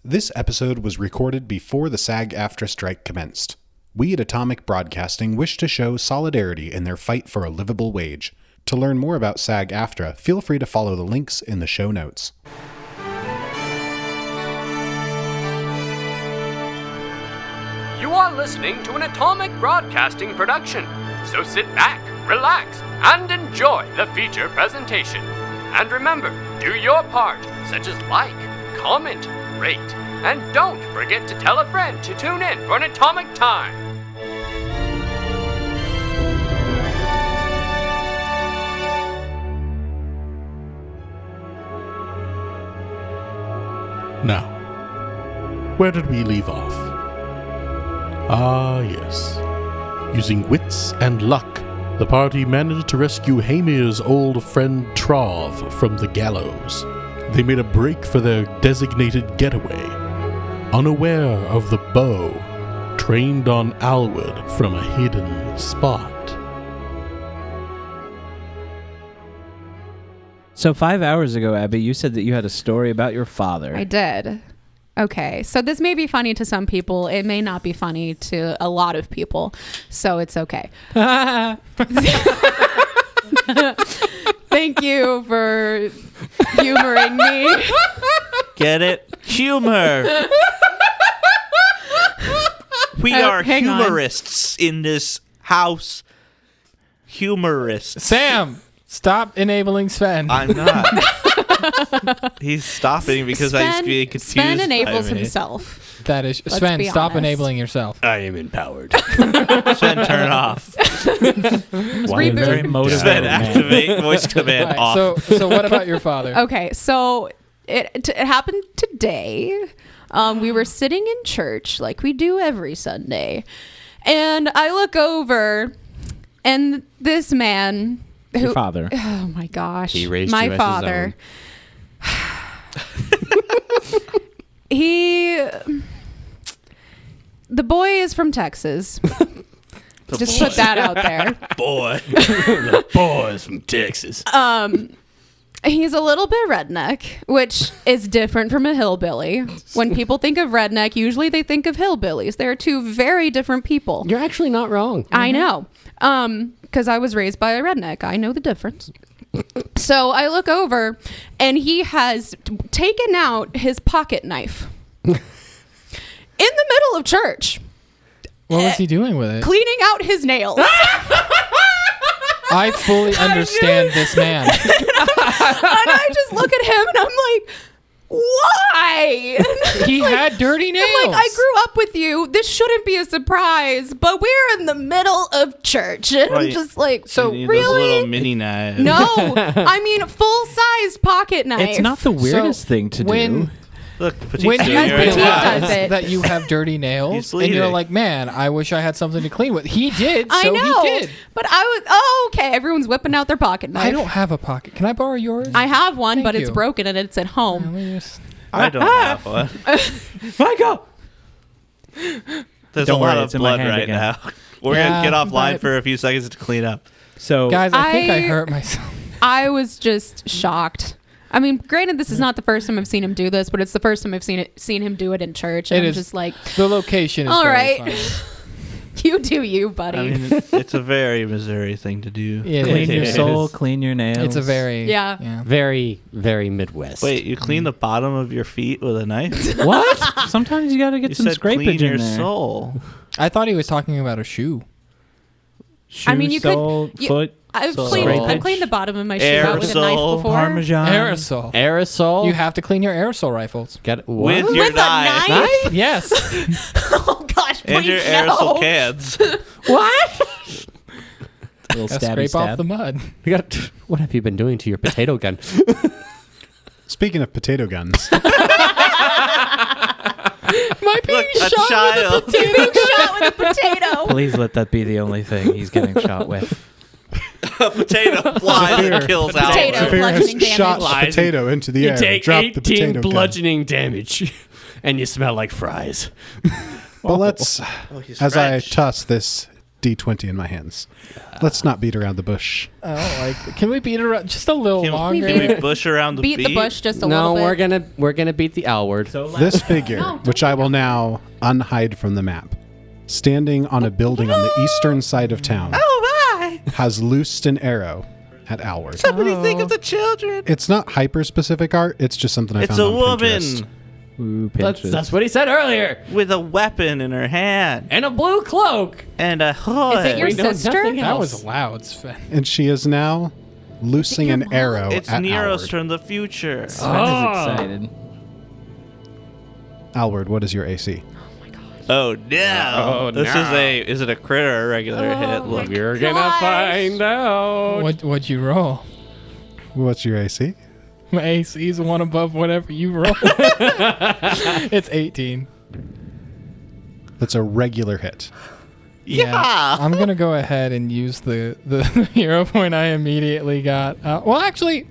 This episode was recorded before the SAG-AFTRA strike commenced. We at Atomic Broadcasting wish to show solidarity in their fight for a livable wage. To learn more about SAG-AFTRA, feel free to follow the links in the show notes. You are listening to an Atomic Broadcasting production, so sit back, relax, and enjoy the feature presentation. And remember, do your part, such as like, comment, rate, and don't forget to tell a friend to tune in for an Atomic Time. Now, where did we leave off? Ah, yes. Using wits and luck, the party managed to rescue Hamir's old friend Trov from the gallows. They made a break for their designated getaway, unaware of the bow trained on Alwood from a hidden spot. So 5 hours ago, Abby, you said that you had a story about your father. I did. Okay, so this may be funny to some people. It may not be funny to a lot of people, so it's okay. Thank you for humoring me. Get it? Humor. We are humorists in this house. Humorists. Sam, stop enabling Sven. I'm not. He's stopping because I used to be confused. Sven enables himself. That is Let's Sven. be Stop honest. enabling yourself. I am empowered. Sven, turn it off. Reboot. Very motivated Sven, man. activate voice command Right, off. so what about your father? Okay, so it happened today. We were sitting in church like we do every Sunday, and I look over, and this man, Your father. oh my gosh, He raised my you as his father. The boy is from Texas. Just put that out there. Boy. The boys from Texas. He's a little bit redneck, which is different from a hillbilly. When people think of redneck, usually they think of hillbillies. They're two very different people. You're actually not wrong. I know. Because I was raised by a redneck. I know the difference. So I look over, and he has taken out his pocket knife in the middle of church, What was he doing with it? cleaning out his nails. I fully understand this man. And I just look at him, and I'm like, why? He had dirty nails. I'm like, I grew up with you. This shouldn't be a surprise, but we're in the middle of church. And I'm Right. just like, so You need really? those little mini knives. No, I mean full-sized pocket knife. It's not the weirdest thing to do. Look, Petite's When doing you it right Petite now. does it. that you have dirty nails, He's and you're bleeding. like, man, I wish I had something to clean with. He did, so I know, he did. but I was, oh, okay. Everyone's whipping out their pocket knife. I don't have a pocket. Can I borrow yours? I have one, Thank but it's you. broken and it's at home. Let me just- I don't have one. Michael! There's Don't a lot worry, of it's in my blood hand right again. now. We're Yeah, going to get offline but- for a few seconds to clean up. So, Guys, I think I I- hurt myself. I was just shocked. I mean, granted, this is not the first time I've seen him do this, but it's the first time I've seen him do it in church. And It I'm is- just like, The location is all very right, funny. you do you, buddy. I mean, it's a very Missouri thing to do. Yeah, clean your It soul, is. clean your nails. It's a very Yeah. Very, very Midwest. Wait, you clean the bottom of your feet with a knife? What? Sometimes you got to get You some said clean scrapage your in there. soul. I thought he was talking about a shoe. Shoe, I mean, you could- sole, you- foot, I've So- cleaned the bottom of my shoe out with a knife Aerosol, before. Parmesan. Aerosol. Aerosol. You have to clean your aerosol rifles. Get what? With your With a knife. knife? Yes. Oh gosh, please And your no. aerosol cans. What? Little Gotta stabby scrape stab. off the mud. You got, what have you been doing to your potato gun? Speaking of potato guns, My being Look, a shot child. with a potato. Being shot with a potato. Please let that be the only thing he's getting shot with. A potato fly that kills Potato. Albert. Zafir has bludgeoning damage. shot the Lies. potato into the You air. take Drop the 18 potato gun. bludgeoning damage, and you smell like fries. But let's, he's as I French. toss this D20 in my hands. Let's not beat around the bush. I don't like. Can we beat it around just a little longer? Can we bush around the Beat the beat? bush just a No, little bit. we're gonna beat the L word. This figure, which I will now unhide from the map, standing on a building on the eastern side of town, has loosed an arrow at Alward. Somebody think of the children. It's not hyper-specific art. It's just something I It's found a on woman Pinterest. Ooh, That's what he said earlier. with a weapon in her hand And a blue cloak. and a hood. Is it your We know sister? nothing That else. was loud, Sven. And she is now loosing an arrow It's at Nero's Alward. from the future. Sven is excited. Alward, what is your AC? Oh no! Oh, This no. is it a crit or a regular hit? Look, You're gonna find out. What'd you roll? What's your AC? My AC is one above whatever you roll. It's 18. That's a regular hit. yeah. I'm gonna go ahead and use the hero point I immediately got. Well, actually,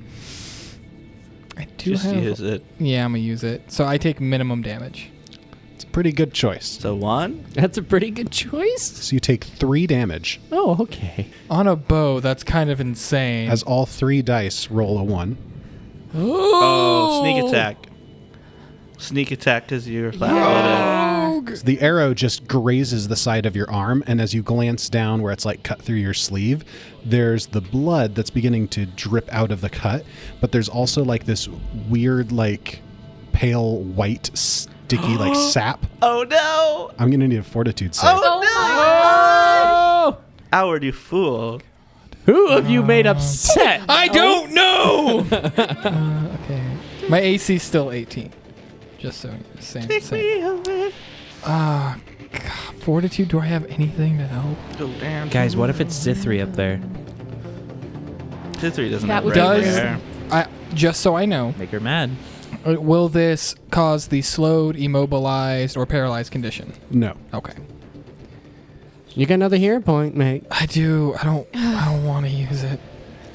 I do Just have. use it. Yeah, I'm gonna use it. So I take minimum damage. It's a pretty good choice. So 1. That's a pretty good choice. So you take 3 damage Oh, okay. On a bow, that's kind of insane. as all 3 dice roll a 1. Oh, sneak attack. Sneak attack because you're flat-footed. The arrow just grazes the side of your arm, and as you glance down where it's like cut through your sleeve, there's the blood that's beginning to drip out of the cut, but there's also like this weird like pale white sticky like sap. Oh no! I'm gonna need a fortitude save. Oh no! Howard, you fool! Who have you made upset? I don't know. Okay, my AC is still 18. Just so same. God, fortitude. Do I have anything to help? Oh damn! Guys, what if it's Zithri up there? T3 doesn't That have would regular Does hair. just so I know, Make her mad. will this cause the slowed, immobilized, or paralyzed condition? No. Okay. You got another hero point, mate. I do. I don't want to use it.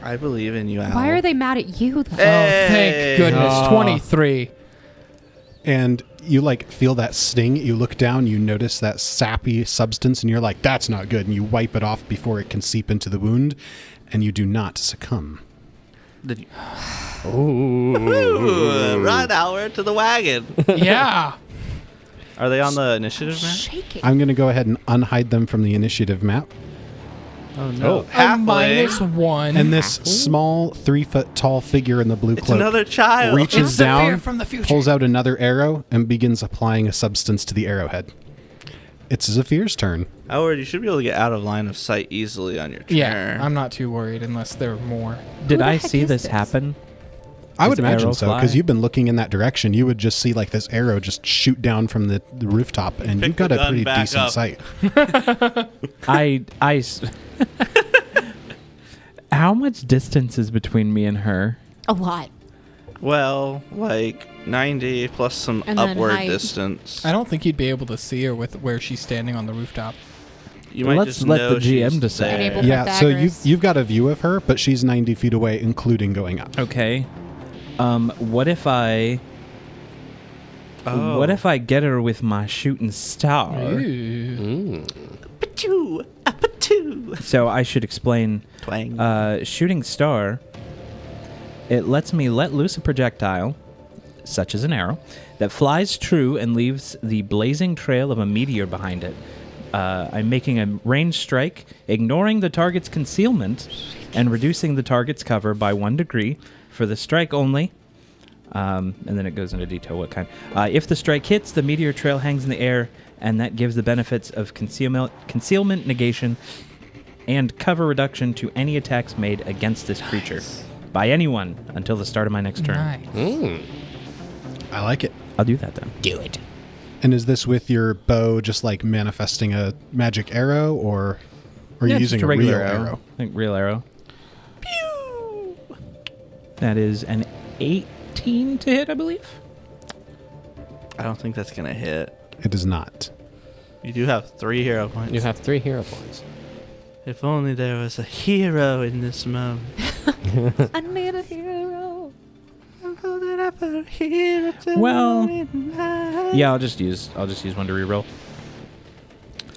I believe in you, Al. Why are they mad at you, though? Oh, thank goodness. Oh. 23. And you like feel that sting. You look down, you notice that sappy substance, and you're like, that's not good. And you wipe it off before it can seep into the wound, and you do not succumb. Did you- Ooh. Ooh, run, Howard, to the wagon. Yeah. Are they on the initiative map? Shaking. I'm going to go ahead and unhide them from the initiative map. Oh no! A Halfway. -1. And this small 3-foot tall figure in the blue It's cloak another child. reaches It's the fear down, from the future. pulls out another arrow, and begins applying a substance to the arrowhead. It's Zephyr's turn. Howard, you should be able to get out of line of sight easily on your turn. Yeah, I'm not too worried unless there are more. Did the I heck see is this this? happen? I would Does the imagine arrow so, because fly? you've been looking in that direction. You would just see like this arrow just shoot down from the rooftop, and Pick you've got the a gun pretty back decent up. sight. How much distance is between me and her? A lot. Well, like 90 plus some And then upward height. distance. I don't think you'd be able to see her with where she's standing on the rooftop. You might Let's just let know the GM she's decide. there. Enable Yeah, so Pythagoras. you've got a view of her, but she's 90 feet away, including going up. Okay. What if I Oh. what if I get her with my shooting star? Ooh. Patoo, a patoo. So I should explain Twang. shooting star. It lets me let loose a projectile, such as an arrow, that flies true and leaves the blazing trail of a meteor behind it. I'm making a ranged strike, ignoring the target's concealment and reducing the target's cover by 1 degree for the strike only. And then it goes into detail what kind. If the strike hits, the meteor trail hangs in the air, and that gives the benefits of concealment negation and cover reduction to any attacks made against this creature by anyone until the start of my next turn. Nice. I like it. I'll do that then. Do it. And is this with your bow just like manifesting a magic arrow, or are you Yeah, using just a real regular arrow? I think real arrow. Pew! That is an 18 to hit, I believe. I don't think that's gonna hit. It is not. You do have 3 hero points. You have 3 hero points. If only there was a hero in this moment. I need a hero. Well, yeah, I'll just use 1 to reroll.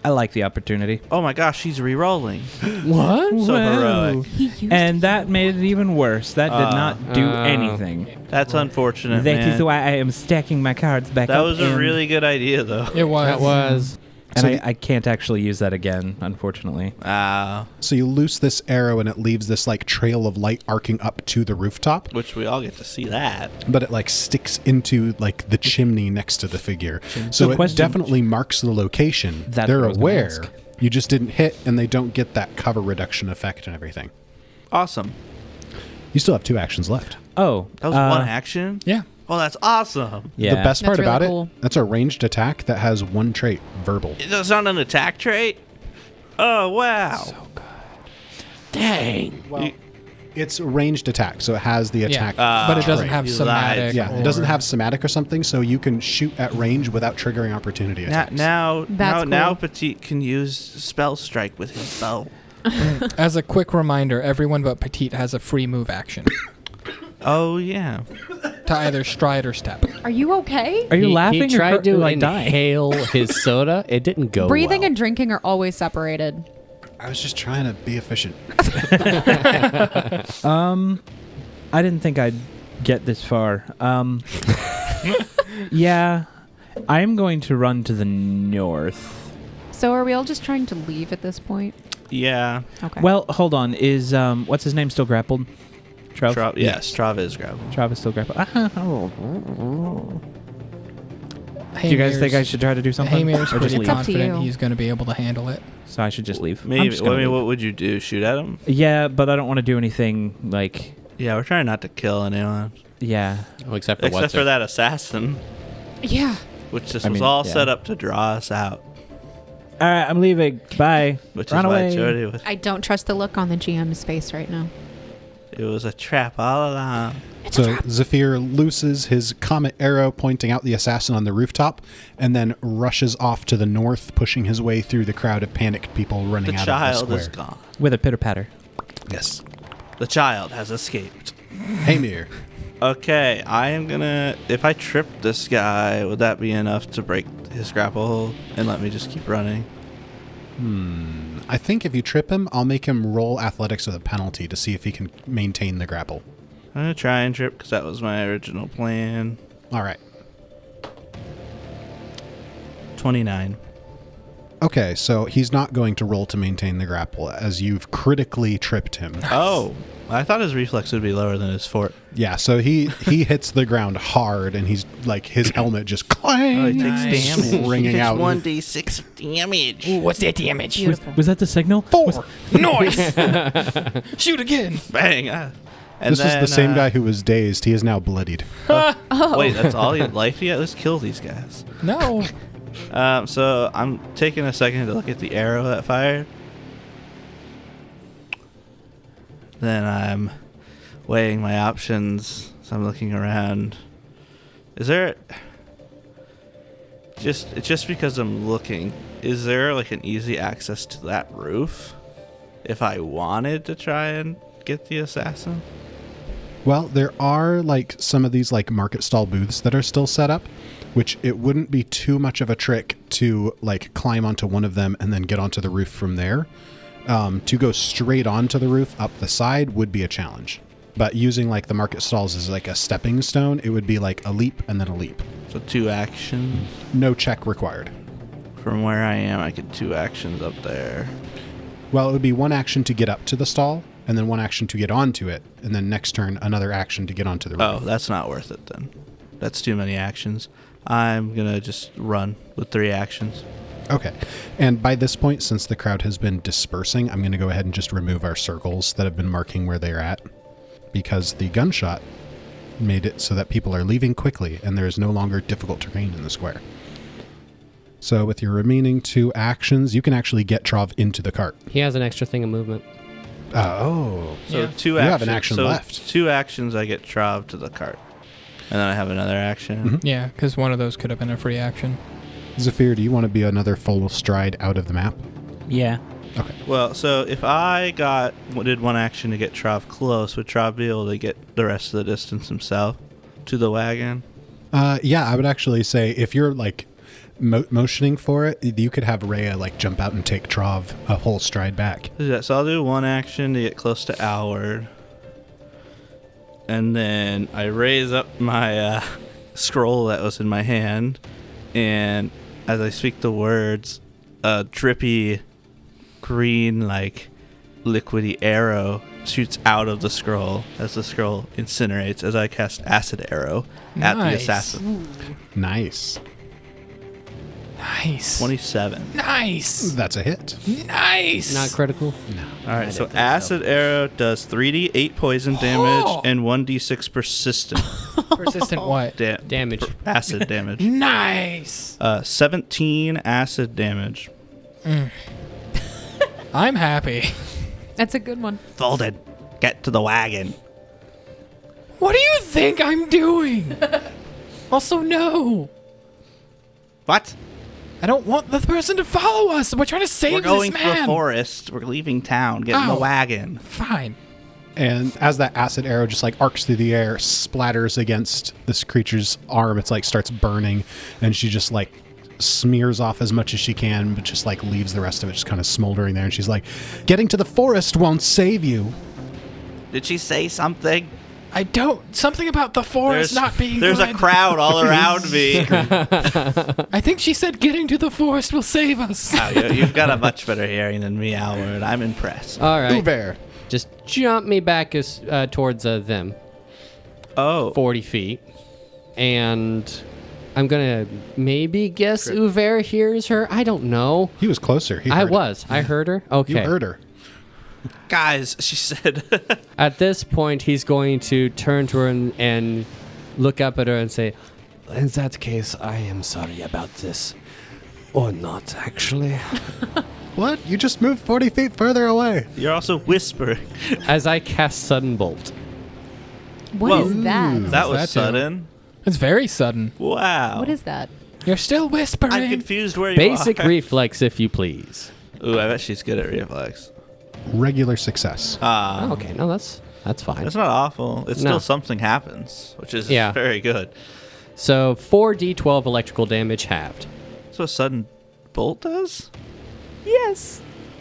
I like the opportunity. Oh my gosh, he's re-rolling. What? So heroic. And that made it even worse. That did not do anything. That's unfortunate, That man. is why I am stacking my cards back That up. was a really good idea, though. It was. That was. And So I can't actually use that again, unfortunately. So you loose this arrow and it leaves this like trail of light arcing up to the rooftop, Which we all get to see that. but it like sticks into like the chimney next to the figure. So it question- definitely marks the location. That's They're what I was gonna aware. ask. You just didn't hit and they don't get that cover reduction effect and everything. Awesome. You still have 2 actions left. Oh. That was one action? Yeah. Oh, that's awesome. Yeah. The best part That's about really cool. it, that's a ranged attack that has 1 trait, verbal. That's not an attack trait? Oh, wow. Dang. Well, it's a ranged attack, so it has the attack. But it doesn't right. have You somatic. lied. Yeah, it doesn't have somatic or something, so you can shoot at range without triggering opportunity attacks. That's Now cool. Petite can use Spell Strike with his bow. As a quick reminder, everyone but Petite has a free move action Oh, yeah. to either stride or step. Are you okay? Are you laughing He or tried to like dying? inhale his soda. It didn't go Breathing well. and drinking are always separated. I was just trying to be efficient. I didn't think I'd get this far. Yeah, I'm going to run to the north. So are we all just trying to leave at this point? Yeah. Okay. Well, hold on. Is what's his name still grappled? Trov? Trov, yes, Trov is grabbing. Trov is still grappled. Hey, Do you guys think I should try to do something? Haymir's Or just pretty leave? It's up to confident you. he's going to be able to handle it. So I should just leave. I'm Maybe. just I gonna mean, leave. what would you do? Shoot at him? Yeah, but I don't want to do anything like. Yeah, we're trying not to kill anyone. Yeah. Oh, except for Except for that assassin, Yeah. which this I was mean, all yeah. set up to draw us out. All right, I'm leaving. Bye. Which Run is why away. Jody was. I don't trust the look on the GM's face right now. It was a trap all along. So Zephyr looses his comet arrow pointing out the assassin on the rooftop and then rushes off to the north, pushing his way through the crowd of panicked people running The out child of the is square. gone. With a pitter patter. Yes. The child has escaped. Hamir. Okay, I am gonna. If I trip this guy, would that be enough to break his grapple hold and let me just keep running? I think if you trip him, I'll make him roll athletics with a penalty to see if he can maintain the grapple. I'm gonna try and trip because that was my original plan. All right. 29. Okay, so he's not going to roll to maintain the grapple as you've critically tripped him. Oh, I thought his reflex would be lower than his fort. Yeah, so he hits the ground hard and he's like his helmet just clang, Oh, he takes damage. ringing out. 1d6 of damage. What's that damage? Beautiful. Was that the signal? 4. Noise! Shoot again! Bang. And This is the same guy who was dazed. He is now bloodied. Wait, that's all he had life yet? Let's kill these guys. No. So I'm taking a second to look at the arrow that fired. Then I'm weighing my options. So I'm looking around. Is there just because I'm looking, is there like an easy access to that roof if I wanted to try and get the assassin? Well, there are like some of these like market stall booths that are still set up, which it wouldn't be too much of a trick to like climb onto one of them and then get onto the roof from there. To go straight onto the roof up the side would be a challenge. But using like the market stalls as like a stepping stone, it would be like a leap and then a leap. So 2 actions. No check required. From where I am, I get 2 actions up there. Well, it would be 1 action to get up to the stall, and then 1 action to get onto it, and then next turn another action to get onto the roof. Oh, that's not worth it then. That's too many actions. I'm going to just run with 3 actions. Okay. And by this point, since the crowd has been dispersing, I'm going to go ahead and just remove our circles that have been marking where they're at, because the gunshot made it so that people are leaving quickly and there is no longer difficult terrain in the square. So with your remaining 2 actions, you can actually get Trov into the cart. He has an extra thing of movement. Oh. So 2 You actions. have an action so left. 2 actions, I get Trov to the cart. And then I have another action. Mhm. Yeah, because one of those could have been a free action. Zephyr, do you want to be another full stride out of the map? Yeah. Okay. Well, so if I did 1 action to get Trov close, would Trov be able to get the rest of the distance himself to the wagon? Yeah, I would actually say if you're like, motioning for it, you could have Rhea like jump out and take Trov a whole stride back. Yeah, so I'll do one action to get close to Alward. And then I raise up my scroll that was in my hand. And as I speak the words, a drippy green, like, liquidy arrow shoots out of the scroll as the scroll incinerates as I cast Acid Arrow at the assassin. Nice. Nice. 27. Nice. That's a hit. Nice. Not critical. All right, so Acid Arrow does 3d8 poison damage and 1d6 persistent Persistent what? Damage. acid damage. Nice. 17 acid damage. I'm happy. That's a good one. Folded. Get to the wagon. What do you think I'm doing? Also, no. What? I don't want the person to follow us. We're trying to save We're going this to the man. forest. We're leaving town. Get in the Ow. wagon. Fine. And as that acid arrow just like arcs through the air, splatters against this creature's arm, it's like starts burning, and she just like smears off as much as she can, but just like leaves the rest of it just kind of smoldering there. And she's like, getting to the forest won't save you. Did she say something? I don't. Something about the forest not being There's good. a crowd all around me. I think she said getting to the forest will save us. Wow, you've got a much better hearing than me, Alward. I'm impressed. All right. Uber. Just jump me back towards them, Oh. 40 feet. And I'm going to maybe guess Uver hears her. I don't know. He was closer. He I heard it. was. I heard her. Okay. You heard her. Guys, she said. At this point, he's going to turn to her and look up at her and say, in that case, I am sorry about this. Or not, actually. What? You just moved 40 feet further away. You're also whispering. As I cast Sudden Bolt. What is Whoa. that? That was that do? sudden. It's very sudden. Wow. What is that? You're still whispering. I'm confused where you Basic are. reflex, if you please. Ooh, I bet she's good at reflex. Regular success. Oh, okay, no, that's fine. It's not awful. It's No. still something happens, which is Yeah. very good. So 4d12 electrical damage halved. So a sudden bolt does? Yes.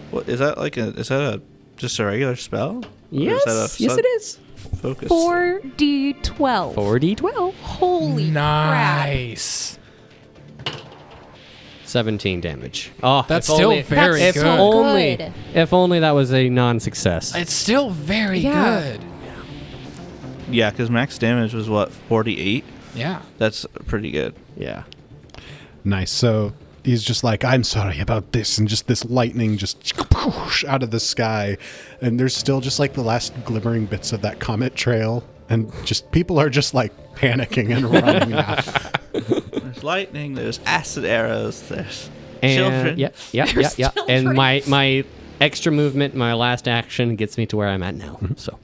What is that like? Just a regular spell? Or Yes. is that a Yes, it is. Focus. 4d12. 4d12. Holy crap. Nice. 17 damage. Oh, That's if still only, very if good. Only, Good. if only that was a non-success. It's still very Yeah. good. Yeah, because max damage was what, 48? Yeah. That's pretty good. Yeah. Nice. So he's just like, I'm sorry about this. And just this lightning just out of the sky. And there's still just like the last glimmering bits of that comet trail. And just people are just like panicking and running now. There's lightning, there's acid arrows, there's And children. yeah. And my extra movement, my last action gets me to where I'm at now. So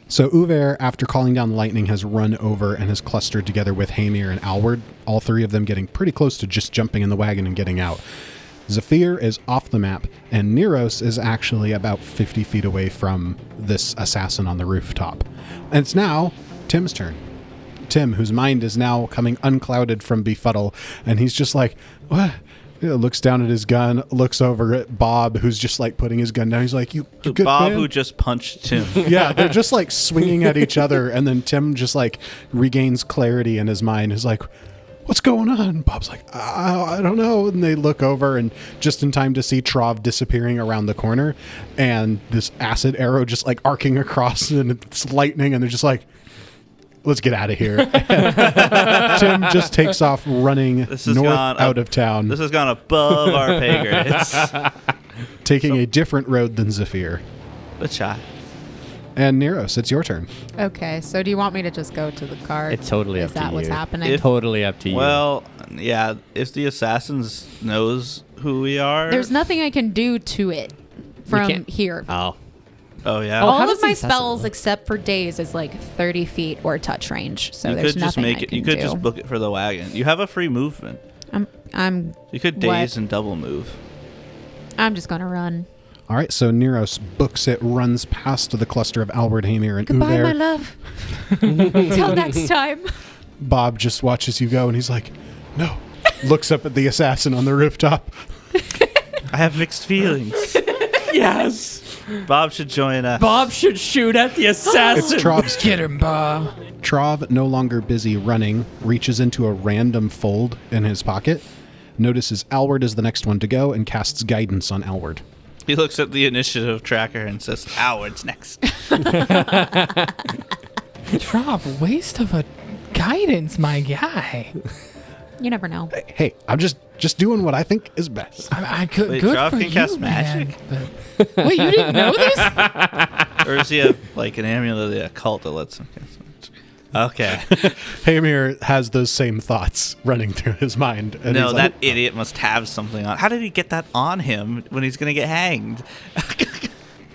So Uver, after calling down the lightning, has run over and has clustered together with Hamir and Alward, all three of them getting pretty close to just jumping in the wagon and getting out. Zephyr is off the map, and Neros is actually about 50 feet away from this assassin on the rooftop. And it's now Tim's turn. Tim, whose mind is now coming unclouded from befuddle, and he's just like, what? Looks down at his gun, looks over at Bob, who's just like putting his gun down. He's like, you good Bob, man?" who just punched Tim. Yeah, they're just like swinging at each other, and then Tim just like regains clarity in his mind. He's like, what's going on? Bob's like, I don't know. And they look over, and just in time to see Trov disappearing around the corner, and this acid arrow just like arcing across, and it's lightning, and they're just like, let's get out of here. Tim just takes off running This has north gone out up- of town, This has gone above our pay grades. taking a different road than Zephyr. Good shot. And Neros, it's your turn. Okay, so do you want me to just go to the cart? it's totally Is up to that you. what's happening? Totally up to you. Well, yeah, if the assassins knows who we are. There's nothing I can do to it from can't- here. oh, Oh, yeah. how All does of my the assassin spells, look? except for days, is like 30 feet or touch range. So you there's could just nothing make I it. can You could do. just book it for the wagon. You have a free movement. I'm You could What? daze and double move. just gonna run. All right, so Neros books it, runs past the cluster of Alward, Hamir, and Goodbye, Uver. my love. Till next time. Bob just watches you go, and he's like, no, looks up at the assassin on the rooftop. I have mixed feelings. Yes. Bob should join us. Bob should shoot at the assassin. It's Trov's turn. Get him, Bob. Trov, no longer busy running, reaches into a random fold in his pocket, notices Alward is the next one to go, and casts guidance on Alward. He looks at the initiative tracker and says, Howard's next. Trov, waste of a guidance, my guy. You never know. Hey, I'm just doing what I think is best. I could. Wait, Good Trov for can you, cast man. magic? But- wait, you didn't know this? Or does he have like an amulet of the occult that lets him cast magic? Okay. Hamir has those same thoughts running through his mind. And No, he's that like, idiot must have something on. How did he get that on him when he's going to get hanged?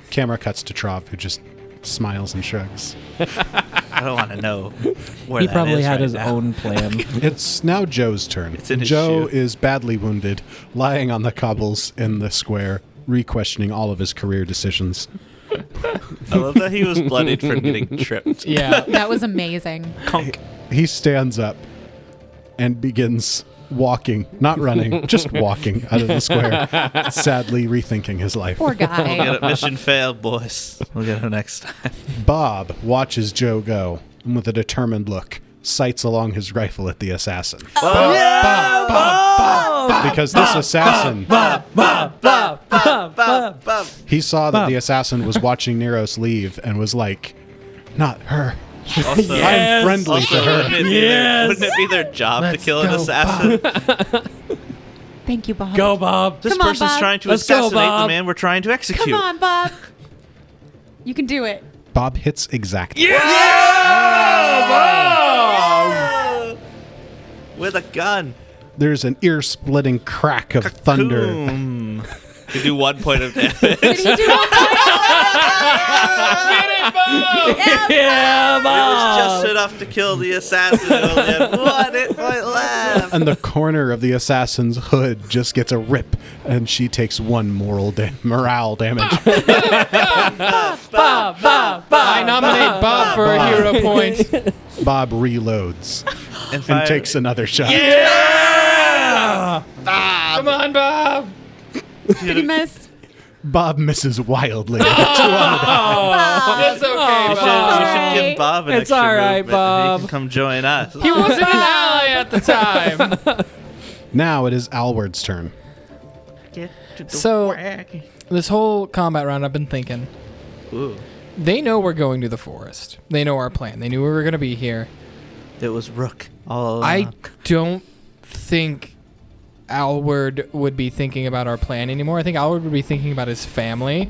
Camera cuts to Trov, who just smiles and shrugs. I don't want to know where He that probably is had right his now. own plan. It's now Joe's turn. It's in his Joe shoe. is badly wounded, lying on the cobbles in the square, re-questioning all of his career decisions. I love that he was bloodied from getting tripped. Yeah. That was amazing. He stands up and begins walking, not running, just walking out of the square, sadly rethinking his life. Poor We'll get guy. it. Mission failed, boys. We'll get him next time. Bob watches Joe go, and with a determined look, sights along his rifle at the assassin. Because this assassin, he saw that the assassin was watching Neros leave and was like, not her. Also, I'm friendly to her. Wouldn't it be their job Let's to kill an go, assassin? Thank you, Bob. Go, Bob. This Come on, person's Bob. trying to Let's go, assassinate the Bob. man we're trying to execute. Come on, Bob. You can do it. Bob hits exactly. With a gun. There's an ear-splitting crack of thunder. Cocoon. You do 1 point of damage. Did he do it? Yeah, It was Bob. just enough to kill the assassin. It only had 1 hit point left. And the corner of the assassin's hood just gets a rip, and she takes 1 morale damage. I nominate Bob for a hero point. Bob reloads and takes another shot. Come on, Bob. Did he miss? Bob misses wildly. It's okay, You Bob. should give Alright. Bob an It's extra alright, movement and Bob. he can come join us. He wasn't an ally at the time. Now it is Alward's turn. So, this whole combat round, I've been thinking, Ooh, they know we're going to the forest. They know our plan. They knew we were going to be here. it was Rook all along. I don't think Alward would be thinking about our plan anymore. I think Alward would be thinking about his family.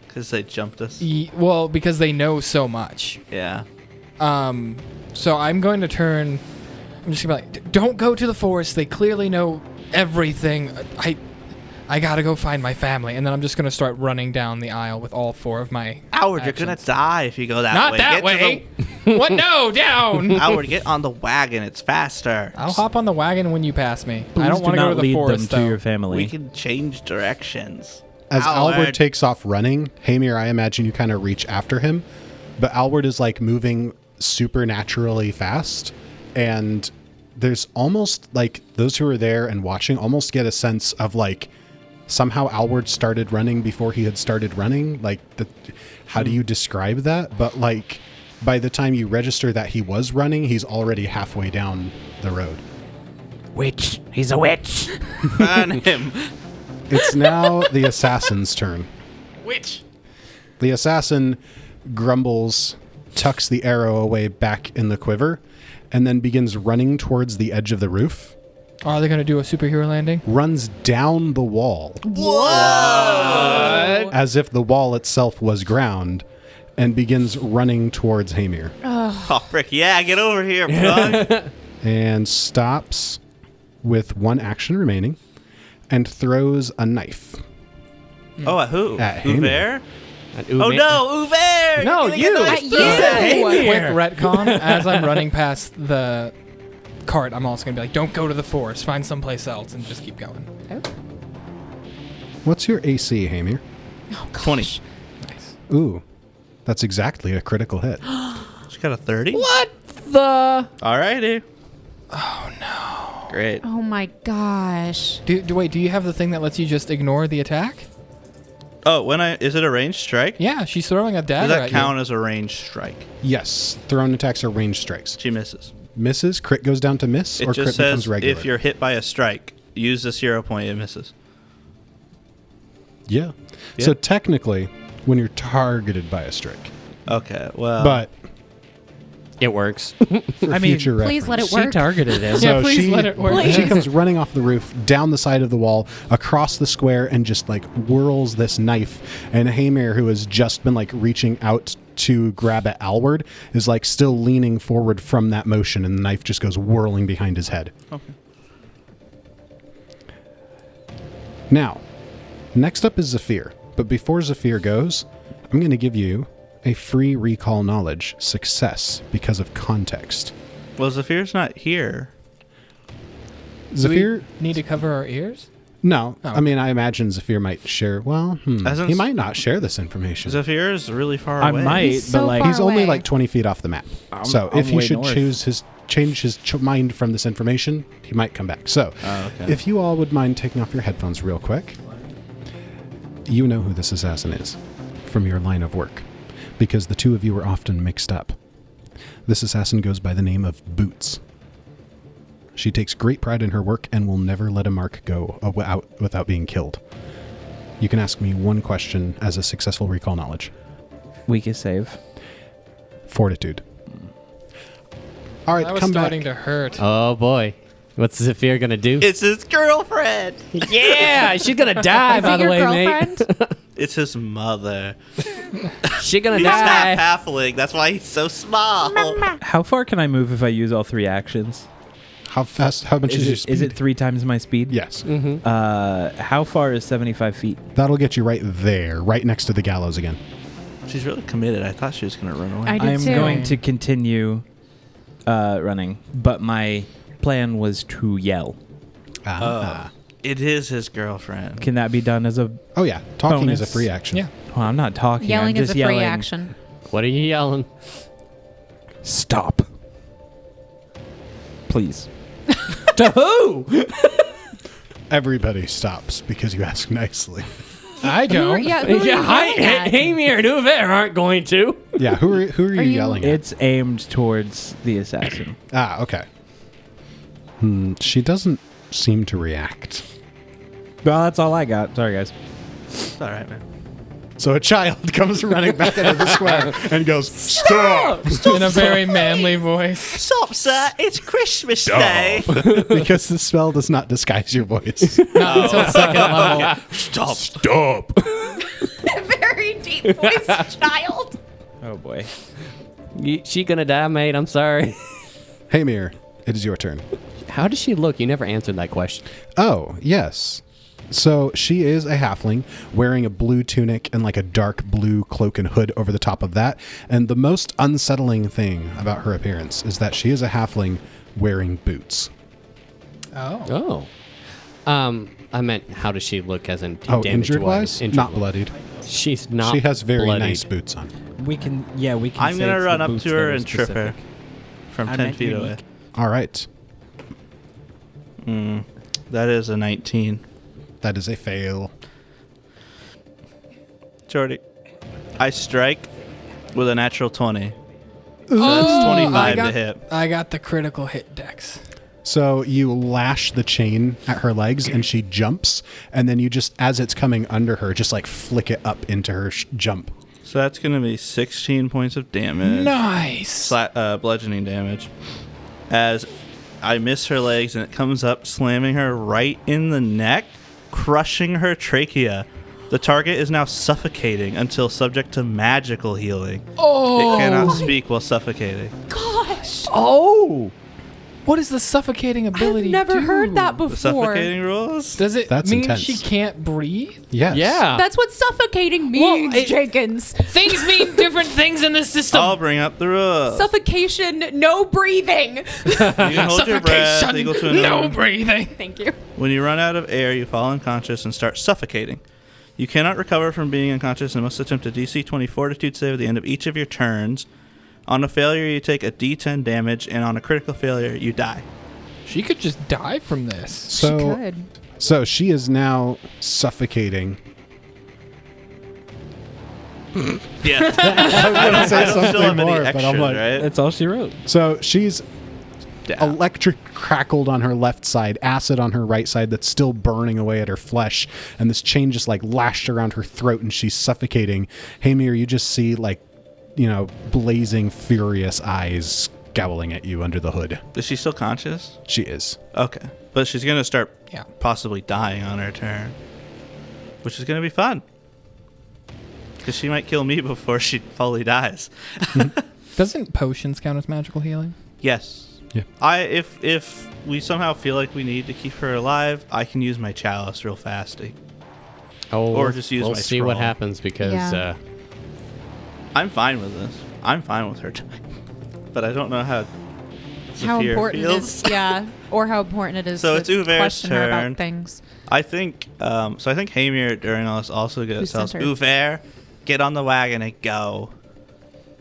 Because they jumped us. Well, because they know so much. Yeah. So I'm going to turn. I'm just gonna be like, don't go to the forest. They clearly know everything. I gotta go find my family, and then I'm just gonna start running down the aisle with all 4 of my. Howard, you're gonna actions. die if you go that Not way. that Get to way. What? No, down. the- Howard, get on the wagon. It's faster. I'll hop on the wagon when you pass me. Please I don't do want to go not to the lead forest them to though. your family. We can change directions. As Alward. Alward takes off running, Hamir, I imagine you kind of reach after him, but Alward is like moving supernaturally fast, and there's almost like those who are there and watching almost get a sense of like somehow Alward started running before he had started running. Like, how do you describe that? But like by the time you register that he was running, he's already halfway down the road. Witch. He's a witch. Burn him. It's now the assassin's turn. Which? The assassin grumbles, tucks the arrow away back in the quiver, and then begins running towards the edge of the roof. Are they gonna do a superhero landing? Runs down the wall. As if the wall itself was ground, and begins running towards Hamir. Oh, frick. Yeah, get over here, bud. And stops with 1 action remaining and throws a knife. Oh, at who? At Uver? And Oh, no, Uver! No, You're gonna you. get At those you. throws. Quick retcon. As I'm running past the cart, I'm also gonna be like, don't go to the forest. Find someplace else and just keep going. What's your AC, Hamir? 20. Ooh, that's exactly a critical hit. She got a 30? What the? Alrighty. Oh no. Great. Oh my gosh. Wait, do you have the thing that lets you just ignore the attack? Oh, is it a ranged strike? Yeah, she's throwing a Does dagger that at count as a ranged strike? Yes, thrown attacks are ranged strikes. She misses. Misses, crit goes down to miss, It or crit just becomes says regular. if you're hit by a strike, use the 0 point, it misses. Yeah. Yeah. So technically, when you're targeted by a strike. Okay, well. But It works. for I mean, future reference. Please let it She work. targeted him. Yeah, So please she, let it work. she comes running off the roof, down the side of the wall, across the square, and just like whirls this knife. And Haymir, who has just been like reaching out to grab at Alward, is like still leaning forward from that motion, and the knife just goes whirling behind his head. Okay. Now, next up is Zephyr. But before Zephyr goes, I'm going to give you a free recall knowledge success because of context. Well, Zephyr's not here. Zephyr? Need to cover our ears? No. Oh. I mean, I imagine Zephyr might share. Well, Hasn't he might not share this information. Zephyr is really far I away. might, He's but so like far He's only away. like 20 feet off the map. So I'm if he way should north. change his mind from this information, he might come back. So Okay. if you all would mind taking off your headphones real quick, you know who this assassin is from your line of work, because the two of you are often mixed up. This assassin goes by the name of Boots. She takes great pride in her work and will never let a mark go out without being killed. You can ask me one question as a successful recall knowledge. Weakest save. Fortitude. All right, That was come back. starting to hurt. Oh boy. What's Zephyr gonna do? It's his girlfriend. Yeah, she's gonna die, Is by it the your way, mate. girlfriend? It's his mother. She's gonna He's die. half halfling. That's why he's so small. How far can I move if I use all 3 actions? How fast? How much is your speed? Is it 3 times my speed? Yes. How far is 75 feet? That'll get you right there, right next to the gallows again. She's really committed. I thought she was going to run away. I did I'm too. going to continue running, but my plan was to yell. It is his girlfriend. Can that be done as a... Oh yeah, talking is a Bonus. free action. Yeah. Oh, I'm not talking. Yelling I'm is just a free yelling. action. What are you yelling? Stop. Please. To who? Everybody stops because you ask nicely. I Who are, don't. yeah, who are you yelling at? Amy or Nuvet aren't going to. Yeah, who are you you- yelling at? It's aimed towards the assassin. Okay. She doesn't seem to react. Well, that's all I got. Sorry, guys. It's all right, man. So a child comes running back into the square and goes, "Stop!" In a very manly voice. Stop, sir. It's Christmas Day. because the spell does not disguise your voice. Not until second level. Stop! Very deep voice child. Oh, boy. She gonna die, mate. I'm sorry. Hey, Mir, it is your turn. How does she look? You never answered that question. Oh, yes. So she is a halfling wearing a blue tunic and like a dark blue cloak and hood over the top of that. And the most unsettling thing about her appearance is that she is a halfling wearing boots. Oh. Oh. I meant how does she look as in Oh, damage injured-wise? Injured Not bloodied. She's not. She has very bloodied. nice boots on. We can... Yeah, we can I'm say going to it's run the up boots to that her are and trip her specific. from I 10 meant feet away. unique. All right. That is a 19. That is a fail. Jordy. I strike with a natural 20. So that's 25 to hit. I got the critical hit dex. So you lash the chain at her legs and she jumps. And then you just, as it's coming under her, just like flick it up into her jump. So that's going to be 16 points of damage. Nice. Bludgeoning damage. As I miss her legs and it comes up, slamming her right in the neck, crushing her trachea. The target is now suffocating until subject to magical healing. Oh. It cannot speak while suffocating. Gosh. Oh. What does the suffocating ability I've never do? heard that The before. suffocating rules? Does it That's mean intense. she can't breathe? Yes. Yeah. That's what suffocating means, Well, Jenkins. Things mean different things in this system. I'll bring up the rules. Suffocation, no breathing. You can hold your breath Suffocation, equal to a no number. breathing. Thank you. When you run out of air, you fall unconscious and start suffocating. You cannot recover from being unconscious and must attempt a DC 20 fortitude save at the end of each of your turns. On a failure, you take a D10 damage, and on a critical failure, you die. She could just die from this. So, She could. so she is now suffocating. Yeah. I was going to say don't still have something any more, but I'm extras, like, right? That's all she wrote. so she's Yeah. electric crackled on her left side, acid on her right side that's still burning away at her flesh, and this chain just like lashed around her throat and she's suffocating. Hamir, you just see like, blazing, furious eyes scowling at you under the hood. Is she still conscious? She is. Okay. But she's going to start Yeah. possibly dying on her turn, which is going to be fun. Because she might kill me before she fully dies. Doesn't potions count as magical healing? Yes. Yeah. If we somehow feel like we need to keep her alive, I can use my chalice real fast. Oh, Or just use we'll my see what scroll. happens because Yeah. I'm fine with this. I'm fine with her dying. But I don't know how Zafir important feels. is or how important it is So to it's Uver's question her turn. about things. I think Hamir during all this also Who tells sent her? Uver, get on the wagon and go.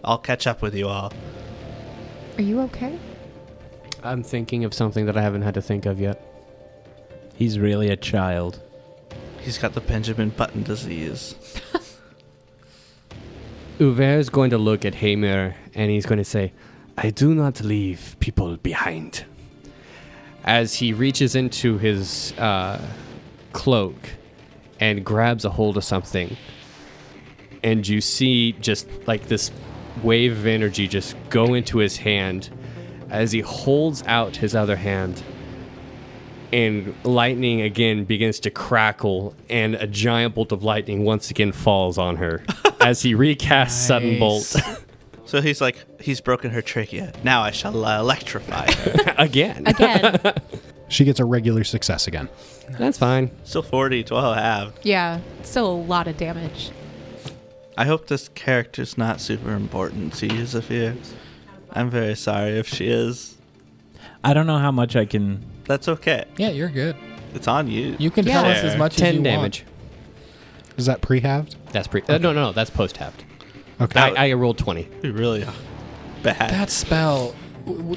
I'll catch up with you all. Are you okay? I'm thinking of something that I haven't had to think of yet. He's really a child. He's got the Benjamin Button disease. Uver is going to look at Hamir and he's going to say, I do not leave people behind. As he reaches into his cloak and grabs a hold of something, and you see just like this wave of energy just go into his hand as he holds out his other hand, and lightning again begins to crackle, and a giant bolt of lightning once again falls on her as he recasts Sudden Bolt So he's broken her trachea. Now I shall electrify her. again. Again. She gets a regular success again. That's fine. Still 40, 12 half. Yeah. Still a lot of damage. I hope this character's not super important to you, Zafir. I'm very sorry if she is. I don't know how much I can. That's okay. Yeah, you're good. It's on you. You can tell us as much as 10 you damage. Is that pre-halved? That's no, that's post-halved. Okay. I rolled 20. Be really bad. That spell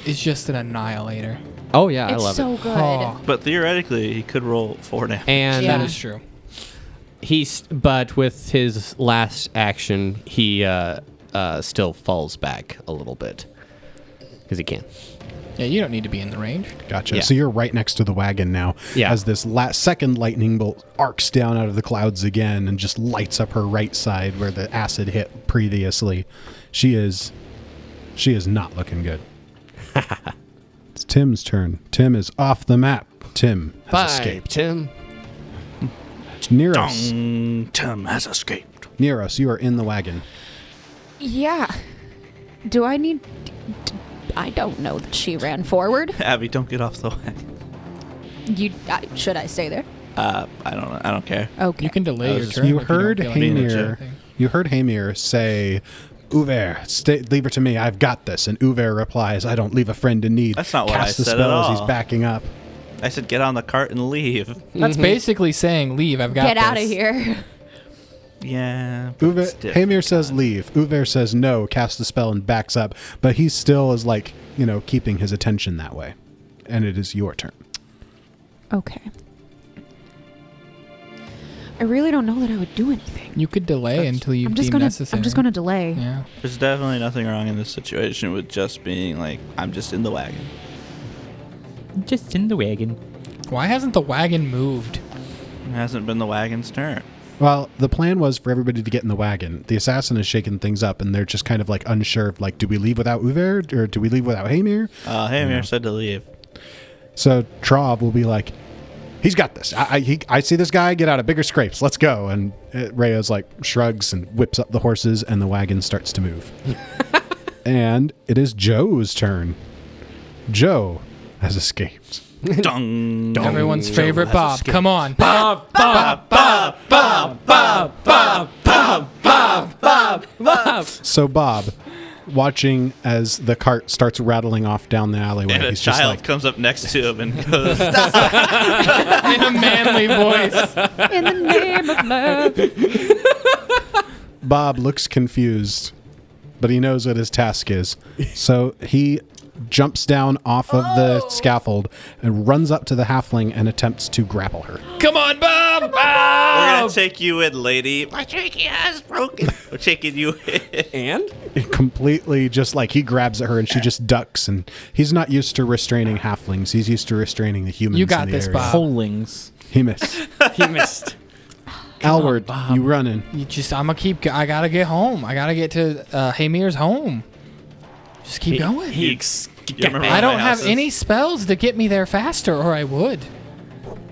is just an annihilator. Oh, yeah, I It's love so it. good. Oh. But theoretically, he could roll 4 damage. And Yeah. That is true. but with his last action, he still falls back a little bit. Because he can. Yeah, you don't need to be in the range. Gotcha. Yeah. So you're right next to the wagon now. Yeah. As this second lightning bolt arcs down out of the clouds again and just lights up her right side where the acid hit previously. She is not looking good. It's Tim's turn. Tim is off the map. Tim has Bye, escaped. Tim. Near us. Tim has escaped. Near us. You are in the wagon. Yeah. Do I need... I don't know that she ran forward. Abby, don't get off the wagon. Should I stay there? I don't know. I don't care. Okay. You can delay your turn. You if don't heard feel like doing Hamir. anything. You heard Hamir say, Uver, leave her to me. I've got this. And Uver replies, I don't leave a friend in need. That's not what I Cast the said at spell as all. He's backing up. I said get on the cart and leave. That's basically saying leave. I've got Get this. out of here. Yeah. but it's Uver, different. Hamir says leave. Uver says no, cast the spell and backs up. But he still is like, keeping his attention that way. And it is your turn. Okay. I really don't know that I would do anything. You could delay until you I'm just deem gonna. necessary. I'm just gonna delay. Yeah. There's definitely nothing wrong in this situation with just being like, I'm just in the wagon. Just in the wagon. Why hasn't the wagon moved? It hasn't been the wagon's turn. Well, the plan was for everybody to get in the wagon. The assassin is shaking things up, and they're just kind of like unsure of like, do we leave without Uver or do we leave without Hamir? Hamir said to leave. So Trov will be like, he's got this. I see this guy get out of bigger scrapes. Let's go. And Rhea's like shrugs and whips up the horses, and the wagon starts to move. And it is Joe's turn. Joe has escaped. Dong. Everyone's Joe favorite has Bob. escaped. Come on. So Bob, watching as the cart starts rattling off down the alleyway, And a he's just child like, comes up next to him and goes, In a manly voice. In the name of love. Bob looks confused, but he knows what his task is. So he jumps down off of the scaffold and runs up to the halfling and attempts to grapple her. Come on, Bob! We're gonna take you in, lady. My trachea is broken. We're taking you in. And? It completely just like he grabs at her and she just ducks, and he's not used to restraining halflings. He's used to restraining the humans. You got in the this, area. Bob. Holings. He missed. He missed. Alward, you running. I gotta get home. I gotta get to Hamir's home. Just keep going. You remember I don't my have houses? any spells to get me there faster, or I would.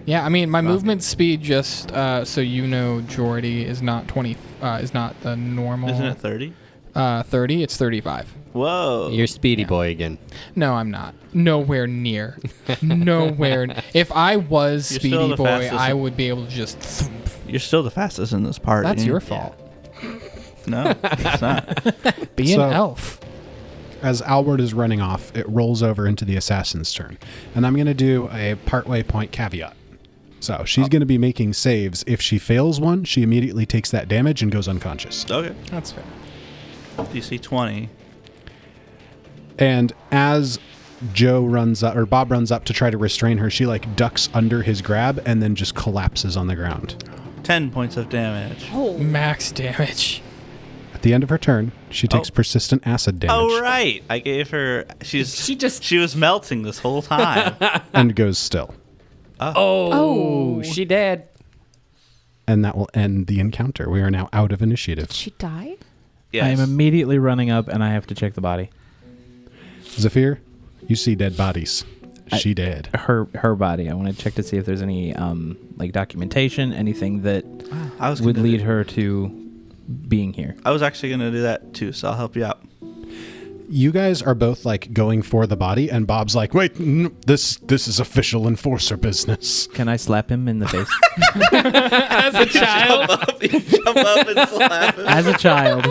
Yeah, I mean, my movement speed, just so you know, Jordy, is not 20. Is not the normal. Isn't it 30? 30. It's 35. Whoa. You're Speedy Boy again. No, I'm not. Nowhere near. Nowhere. If I was You're still Speedy the Boy, fastest. I would be able to just. You're still the fastest in this party. That's your fault. No, it's not. Be So- an elf. As Alward is running off, it rolls over into the assassin's turn. And I'm going to do a partway point caveat. So she's going to be making saves. If she fails one, she immediately takes that damage and goes unconscious. Okay. That's fair. DC 20. And as Joe runs up, or Bob runs up to try to restrain her, she like ducks under his grab and then just collapses on the ground. 10 points of damage. Max damage. At the end of her turn, she takes persistent acid damage Oh, right. I gave her. She was melting this whole time. and goes still. Oh, she dead. And that will end the encounter. We are now out of initiative. Did she die? Yes. I am immediately running up, and I have to check the body. Zephyr, you see dead bodies. She dead. Her body. I want to check to see if there's any like documentation, anything that I was would gonna lead do- her to being here. I was actually going to do that too, so I'll help you out. You guys are both like going for the body, and Bob's like, "Wait, this is official enforcer business." Can I slap him in the face? As a child. Jump up and slap him. As a child.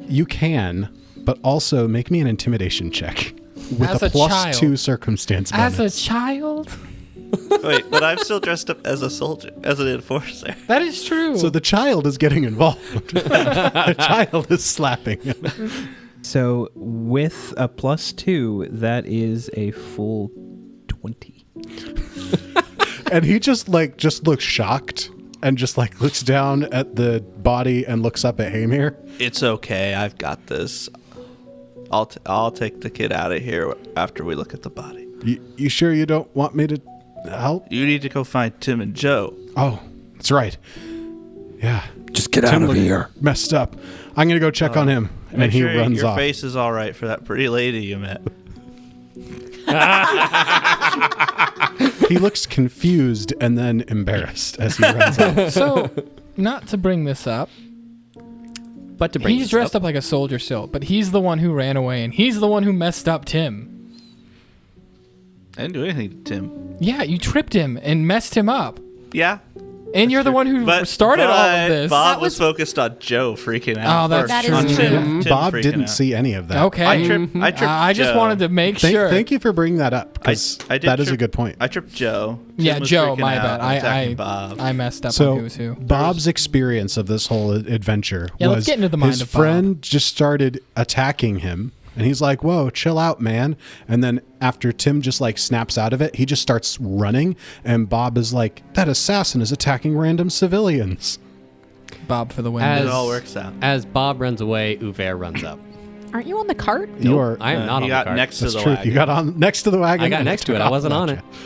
You can, but also make me an intimidation check with As a a plus child. 2 circumstance bonus. As a child. Wait, but I'm still dressed up as a soldier, as an enforcer. That is true. So the child is getting involved. The child is slapping him. So with a plus 2, that is a full 20. And he just looks shocked and just like looks down at the body and looks up at Hamir. It's okay. I've got this. I'll take the kid out of here after we look at the body. You sure you don't want me to help? You need to go find Tim and Joe. Oh, that's right. Yeah. Just get Tim out of looked here. Messed up. I'm going to go check on him. And Make he sure runs your off. face is all right for that pretty lady you met. He looks confused and then embarrassed as he runs off. So, not to bring this up, But to bring he's dressed up like a soldier still, but he's the one who ran away, and he's the one who messed up Tim. I didn't do anything to Tim. Yeah, you tripped him and messed him up. Yeah. And you're the one who started all of this. Bob was focused on Joe freaking out. Oh, that's That is on true. Tim Bob freaking didn't out. see any of that. Okay. I tripped I just Joe. wanted to make sure. Thank you for bringing that up, because I did that is a trip- good point. I tripped Joe. Tim Yeah, was Joe, freaking my out bad. and attacking Bob. I messed up on So who's who. Bob's experience of this whole adventure Yeah, was let's get into the mind his of Bob. friend just started attacking him, and he's like, "Whoa, chill out, man!" And then after Tim just like snaps out of it, he just starts running, and Bob is like, "That assassin is attacking random civilians." Bob for the win. As- It all works out. As Bob runs away, Uver runs up. Aren't you on the cart? You are. I am not he on got the cart. next to That's the true. wagon. You got on next to the wagon. I got and next to took it. I off wasn't on without it.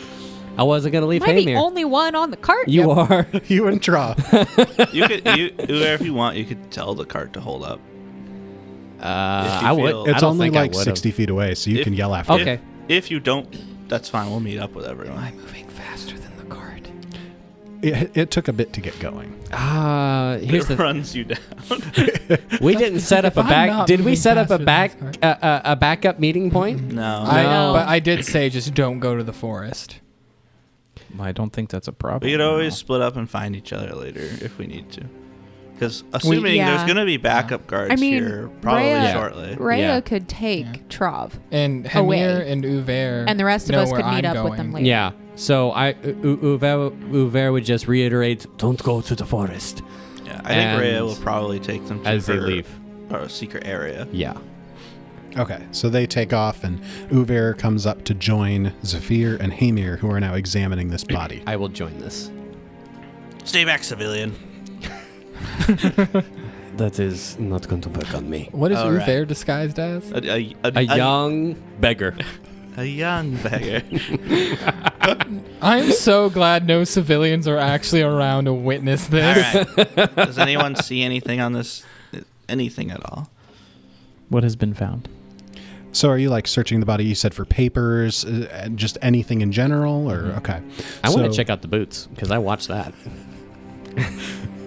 I wasn't going to leave Am I the Hamir. only one on the cart? You are. you. You and Trov. If you want, you could tell the cart to hold up. I would. feel- I It's don't only think I like would've. 60 feet away, so you If- can yell after. Okay. it. If you don't, that's fine. We'll meet up with everyone. moving faster than the cart. It took a bit to get going. Here's It the. runs you down. We didn't set up a If I'm back. not Did we moving set up a faster back than a backup meeting point? No. But I did say just don't go to the forest. I don't think that's a problem. We could no. always split up and find each other later if we need to. Because assuming yeah. there's going to be backup guards I mean, here probably Rhea- shortly. Rhea Yeah. could take Trov, And Away. Hamir and Uver and the rest of know us where could meet I'm up with them going. later. Yeah. So Uver would just reiterate, "Don't go to the forest." Yeah, I think Rhea And will probably take them to as they her leave. secret area. Yeah. Okay, so they take off, and Uver comes up to join Zephyr and Hamir, who are now examining this body. I will join this. Stay back, civilian. That is not going to work on me. What is All Uther right. disguised as? A young beggar. A young beggar. I'm so glad no civilians are actually around to witness this. All right. Does anyone see anything on this? Anything at all? What has been found? So are you like searching the body? You said for papers, just anything in general, or okay? I want So- to check out the boots because I watched that.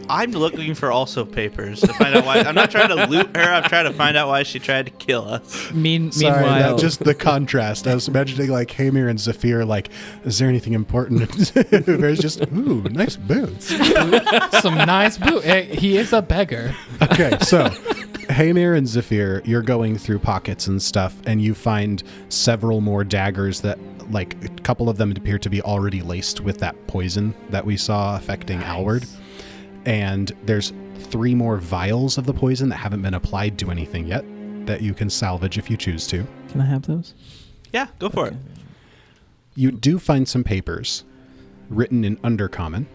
I'm looking for also papers to find out why. I'm not trying to loot her. I'm trying to find out why she tried to kill us. Sorry, Meanwhile, that just the contrast. I was imagining like Hamir and Zephyr. Like, is there anything important? There's just ooh, nice boots. Some nice boot. He is a beggar. Okay, so Hamir and Zephyr, you're going through pockets and stuff, and you find several more daggers that, like, a couple of them appear to be already laced with that poison that we saw affecting Alward. And there's 3 more vials of the poison that haven't been applied to anything yet that you can salvage if you choose to. can I have those? Yeah, go for it. You do find some papers written in Undercommon,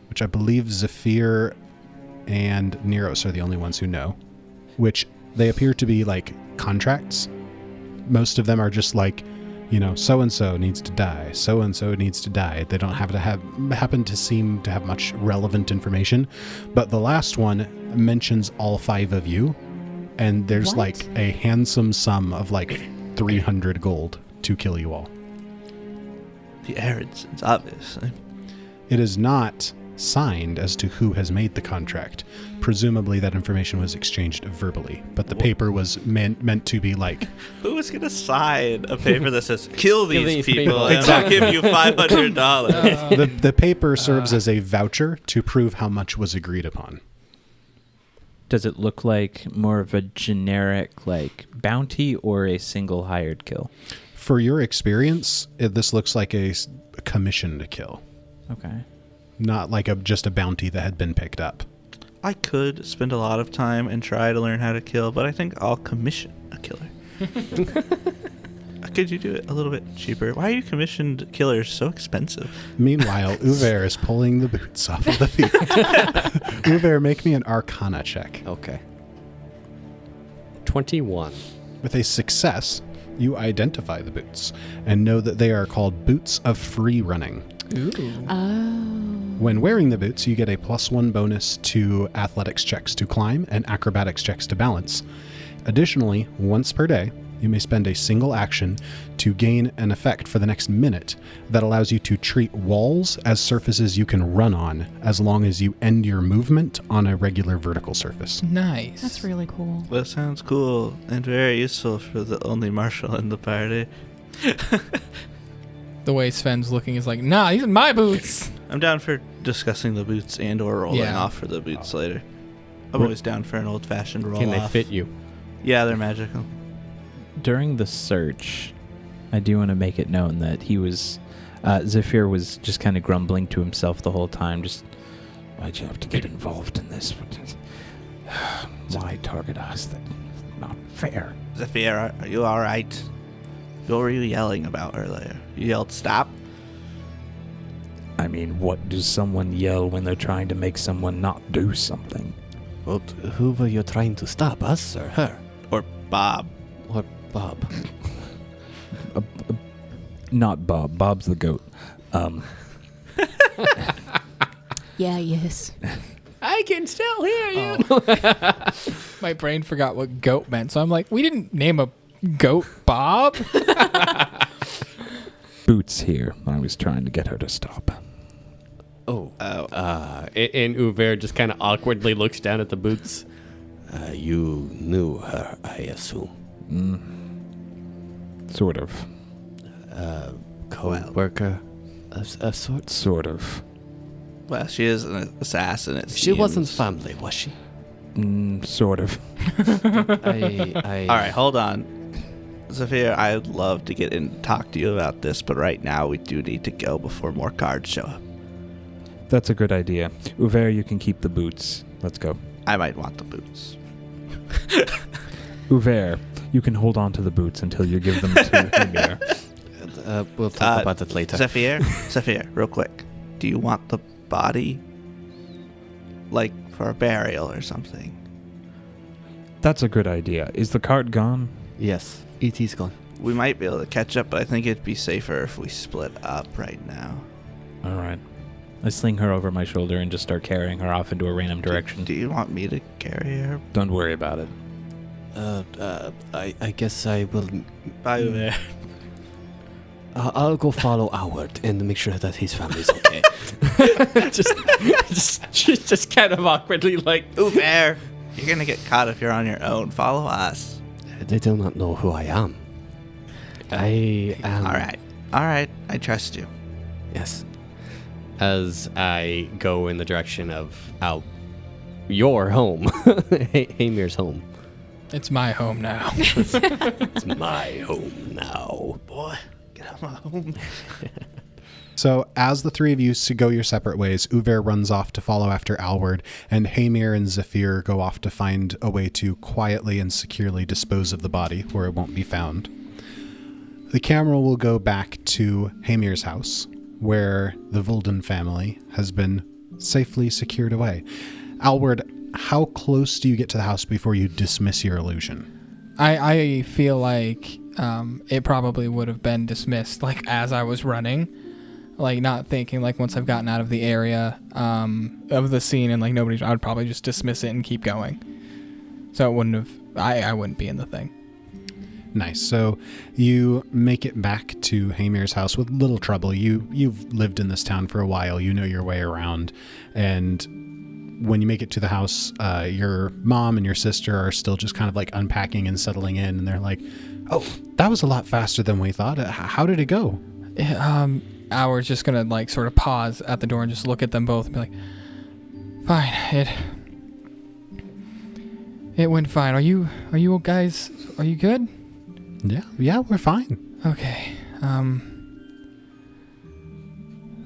which I believe Zephyr and Neros are the only ones who know, which they appear to be like contracts. Most of them are just like, you know, so-and-so needs to die, so-and-so needs to die. They don't happen to seem to have much relevant information. But the last one mentions all 5 of you, and there's like a handsome sum of like 300 gold to kill you all. The errands, it's obvious. It is not signed as to who has made the contract. Presumably that information was exchanged verbally, but the paper was meant to be like... Who is going to sign a paper that says, kill these people, people. and I'll give you $500? The paper serves as a voucher to prove how much was agreed upon. Does it look like more of a generic like bounty or a single hired kill? For your experience, this looks like a commission to kill, Okay. not like just a bounty that had been picked up. I could spend a lot of time and try to learn how to kill, but I think I'll commission a killer. Could you do it a little bit cheaper? Why are you commissioned killers so expensive? Meanwhile, Uver is pulling the boots off of the feet. Uver, make me an Arcana check. Okay. 21. With a success, you identify the boots and know that they are called boots of free running. When wearing the boots, you get a +1 bonus to athletics checks to climb and acrobatics checks to balance. Additionally, once per day, you may spend a single action to gain an effect for the next minute that allows you to treat walls as surfaces you can run on as long as you end your movement on a regular vertical surface. Nice. That's really cool. That sounds cool and very useful for the only marshal in the party. The way Sven's looking is like, nah, these are my boots. I'm down for discussing the boots and or rolling Yeah. off for the boots later. I'm always down for an old-fashioned roll Can they off. fit you? Yeah, they're magical. During the search, I do want to make it known that he was, Zephyr was just kind of grumbling to himself the whole time. Just, why'd you have to get involved in this? Why target us? That's not fair. Zephyr, are you all right? What were you yelling about earlier? You yelled stop? I mean, what does someone yell when they're trying to make someone not do something? Well, who were you trying to stop, us or her? Or Bob? Or Bob? Not Bob. Bob's the goat. Yeah, yes. I can still hear you. My brain forgot what goat meant, so I'm like, we didn't name a goat Bob. Boots here. I was trying to get her to stop. Oh. And Uver just kind of awkwardly looks down at the boots. You knew her, I assume. Sort of. Co-worker of sorts? Sort of. Well, she is an assassin. It She wasn't seems. family, was she? Sort of. I All right, hold on. Zephyr, I'd love to get in and talk to you about this, but right now we do need to go before more guards show up. That's a good idea. Uver, you can keep the boots. Let's go. I might want the boots. Uver, You can hold on to the boots until you give them to Emir. We'll talk about that later. Zephyr, real quick. Do you want the body, like, for a burial or something? That's a good idea. Is the cart gone? Yes, E.T.'s gone. We might be able to catch up, but I think it'd be safer if we split up right now. All right. I sling her over my shoulder and just start carrying her off into a random direction. Do you want me to carry her? Don't worry about it. I guess I will. Bye there. I'll go follow Howard and make sure that his family's okay. just kind of awkwardly like, Uber, you're gonna get caught if you're on your own. Follow us. They do not know who I am. I am. All right. I trust you. Yes. As I go in the direction of your home, Hamir's home. It's my home now. It's my home now. Boy, get out of my home. So as the three of you go your separate ways, Uver runs off to follow after Alward, and Hamir and Zephyr go off to find a way to quietly and securely dispose of the body where it won't be found. The camera will go back to Hamir's house, where the Vulden family has been safely secured away. Alward, how close do you get to the house before you dismiss your illusion? I feel like it probably would have been dismissed, like, as I was running. Like, not thinking, like, once I've gotten out of the area of the scene and, like, nobody, I would probably just dismiss it and keep going. So it wouldn't have, I wouldn't be in the thing. Nice. So you make it back to Hamir's house with little trouble. You've lived in this town for a while. You know your way around. And when you make it to the house, your mom and your sister are still just kind of like unpacking and settling in. And they're like, oh, that was a lot faster than we thought. How did it go? Howard's just going to, like, sort of pause at the door and just look at them both and be like, fine, it went fine. Are you guys, are you good? Yeah, we're fine. Okay.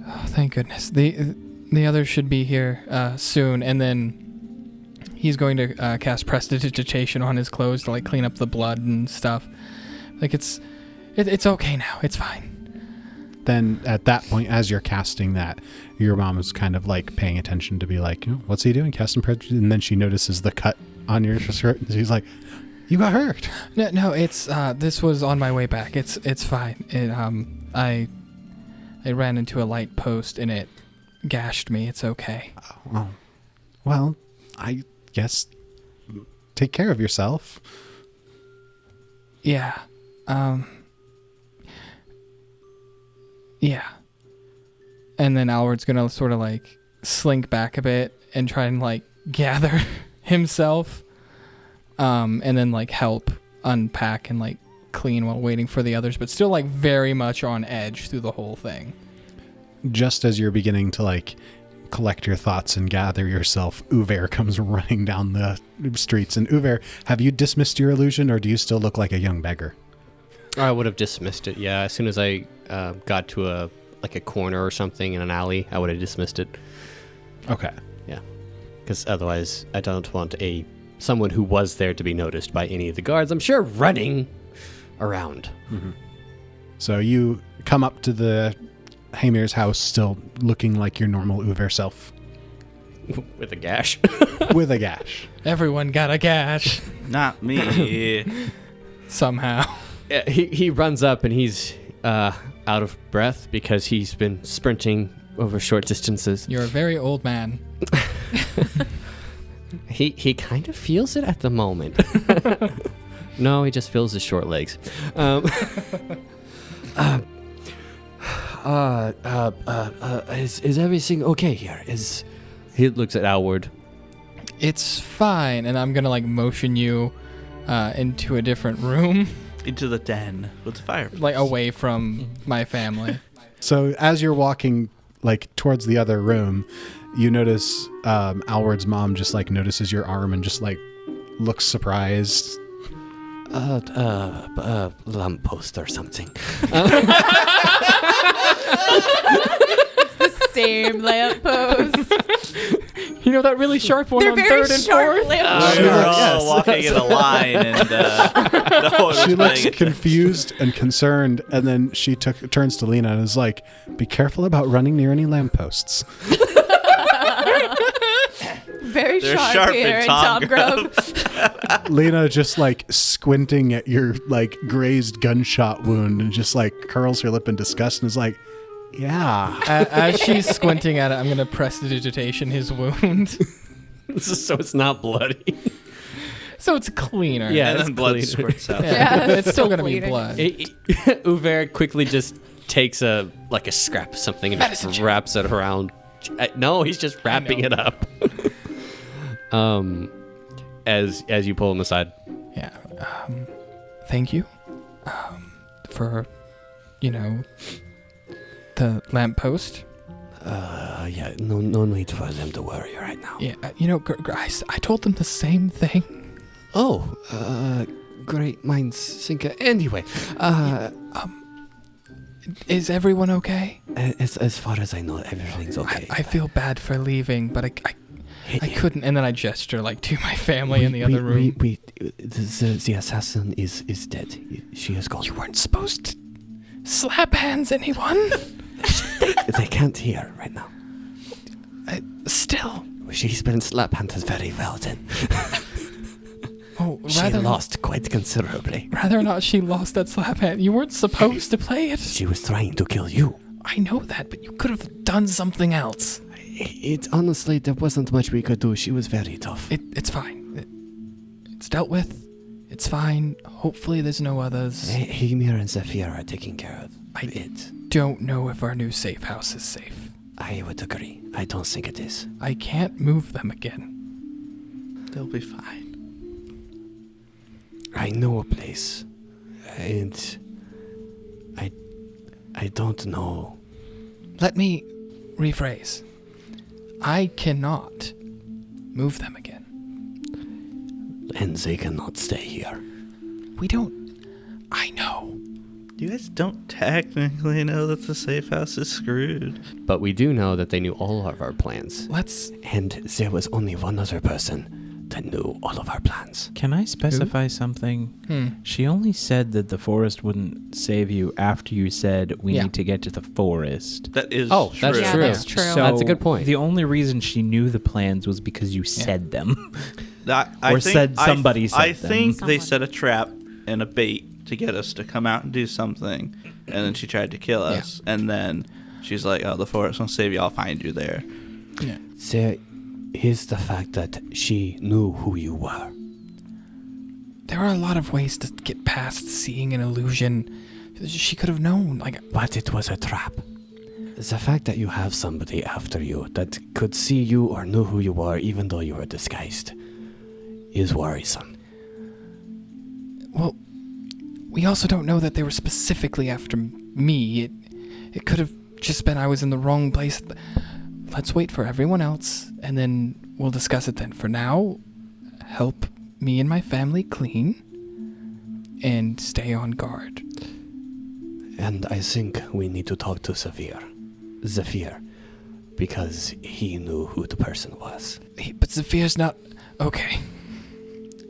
Oh, thank goodness. The others should be here soon, and then he's going to cast prestidigitation on his clothes to, like, clean up the blood and stuff. Like, it's okay now. It's fine. Then at that point, as you're casting that, your mom is kind of like paying attention to be like, what's he doing? Casting prestidigitation, and then she notices the cut on your shirt, and she's like, you got hurt. No, it's this was on my way back. It's fine. I ran into a light post and it gashed me. It's okay. Oh, well, I guess take care of yourself. Yeah. Yeah. And then Alward's gonna sort of like slink back a bit and try and like gather himself. And then like help unpack and like clean while waiting for the others, but still like very much on edge through the whole thing. Just as you're beginning to like collect your thoughts and gather yourself, Uver comes running down the streets. And Uver, have you dismissed your illusion, or do you still look like a young beggar? I would have dismissed it, yeah. As soon as I got to a corner or something in an alley, I would have dismissed it. Okay. Yeah. Because otherwise, I don't want someone who was there to be noticed by any of the guards, I'm sure, running around. Mm-hmm. So you come up to the Hamir's house still looking like your normal Uver self. With a gash. With a gash. Everyone got a gash. Not me. Somehow. Yeah, he runs up and he's out of breath because he's been sprinting over short distances. You're a very old man. He kind of feels it at the moment. No, he just feels his short legs. Is everything okay here? He looks at Alward. It's fine, and I'm gonna like motion you into a different room, Into the den with the fire. like away from my family. So as you're walking like towards the other room, you notice Alward's mom just like notices your arm and just like looks surprised. Lamppost or something. Same lamppost. He You know that really sharp one They're on very third and sharp fourth? lampposts. We were all Yes. walking in a line, and no one was She paying looks attention. confused and concerned, and then she turns to Lena and is like, "Be careful about running near any lampposts." Very They're sharp, sharp here in in Tom Tom Grove. Lena just like squinting at your like grazed gunshot wound and just like curls her lip in disgust and is like, "Yeah." As she's squinting at it, I'm going to prestidigitation his wound. So it's not bloody. So it's cleaner. Yeah. And it's then blood cleaner. squirts out. Yeah, It's still going to be bleeding. blood. Uver quickly just takes a scrap of something and Medicine just chest. wraps it around. No, he's just wrapping know. it up. As you pull him aside. Yeah. Thank you for, the lamppost. Yeah, no need for them to worry right now. Yeah, I told them the same thing. Oh, great minds think. Anyway, Is everyone okay? as far as I know, everything's okay. I feel bad for leaving, but I couldn't. And then I gesture to my family in the other room. The assassin is dead. She is gone. You weren't supposed to slap hands, anyone. They can't hear right now. Still. She's been slap handed very well then. Oh, She lost quite considerably. Rather not she lost that slap hand. You weren't supposed to play it. She was trying to kill you. I know that, but you could have done something else. It honestly, there wasn't much we could do. She was very tough. It's fine. It's dealt with. It's fine. Hopefully there's no others. Hymir and Zephyr are taking care of I- it. Don't know if our new safe house is safe. I would agree. I don't think it is. I can't move them again. They'll be fine. I know a place, and I don't know. Let me rephrase. I cannot move them again. And they cannot stay here. We don't. I know. You guys don't technically know that the safe house is screwed. But we do know that they knew all of our plans. Let's. And there was only one other person that knew all of our plans. Can I specify something? She only said that the forest wouldn't save you after you said we Yeah. need to get to the forest. That is Oh, that's true. Yeah, true. that's true. So That's a good point. The only reason she knew the plans was because you said them. I Or think- said somebody said I them. think they Someone. set a trap and a bait to get us to come out and do something, and then she tried to kill us, and then she's like, "Oh, the forest won't save you. I'll find you there." Yeah. There is the fact that she knew who you were. There are a lot of ways to get past seeing an illusion. She could have known. But it was a trap. The fact that you have somebody after you that could see you or knew who you were even though you were disguised is worrisome. Well, we also don't know that they were specifically after me. It could have just been I was in the wrong place. Let's wait for everyone else, and then we'll discuss it then. For now, help me and my family clean, and stay on guard. And I think we need to talk to Zephyr, because he knew who the person was. But Zephyr's not... Okay.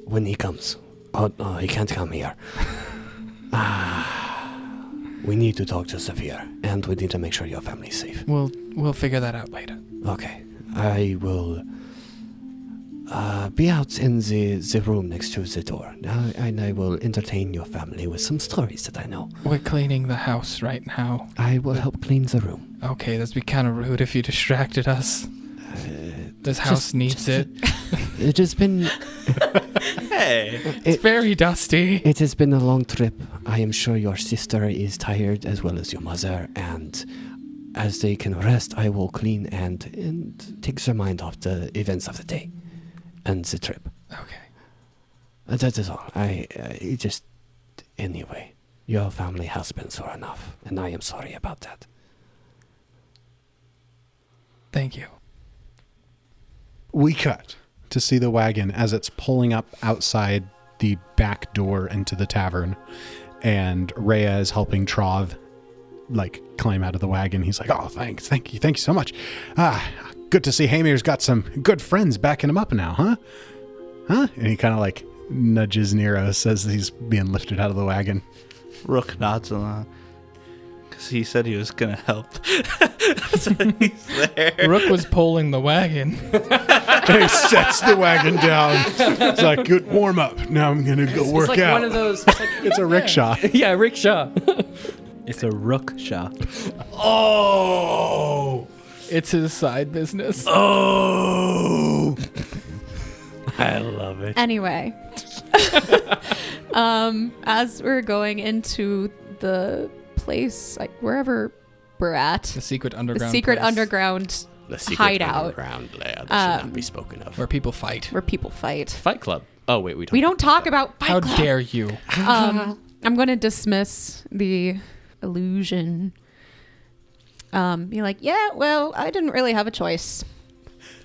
When he comes. Oh, no, he can't come here. We need to talk to Zephyr, and we need to make sure your family's safe. We'll figure that out later. Okay, I will be out in the room next to the door, and I will entertain your family with some stories that I know. We're cleaning the house right now. I will help clean the room. Okay, that'd be kind of rude if you distracted us. This house needs it. It has been Hey, It's very dusty. it has been a long trip. I am sure your sister is tired as well as your mother, and as they can rest, I will clean and take their mind off the events of the day and the trip. Okay. That is all. Anyway, your family has been sore enough, and I am sorry about that. Thank you. We cut to see the wagon as it's pulling up outside the back door into the tavern, and Rhea is helping Trov climb out of the wagon. He's like, "Oh, thank you so much. good to see Hamir's got some good friends backing him up now, huh? Huh? And he kind of like nudges Neros as he's being lifted out of the wagon. Rook nods along. Because he said he was going to help. So he's there. Rook was pulling the wagon. He sets the wagon down. It's like, good warm up. Now I'm going to go work It's like out. one of those. It's a rickshaw. Yeah, rickshaw. It's a rook shop. Oh! It's his side business. Oh! I love it. Anyway, as we're going into the place, like wherever we're at, The secret the underground secret place underground The secret hideout underground lair that should not be spoken of. where people fight. where people fight. Fight Club. Oh, wait, We don't talk about Fight How Club. dare you? I'm going to dismiss the illusion. Be like, yeah, well, I didn't really have a choice.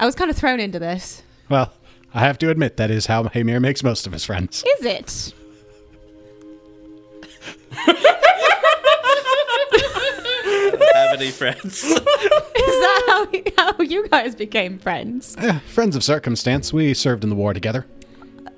I was kind of thrown into this. Well, I have to admit that is how Hamir makes most of his friends. Is it? Have any friends? Is that how you guys became friends? Friends of circumstance. We served in the war together.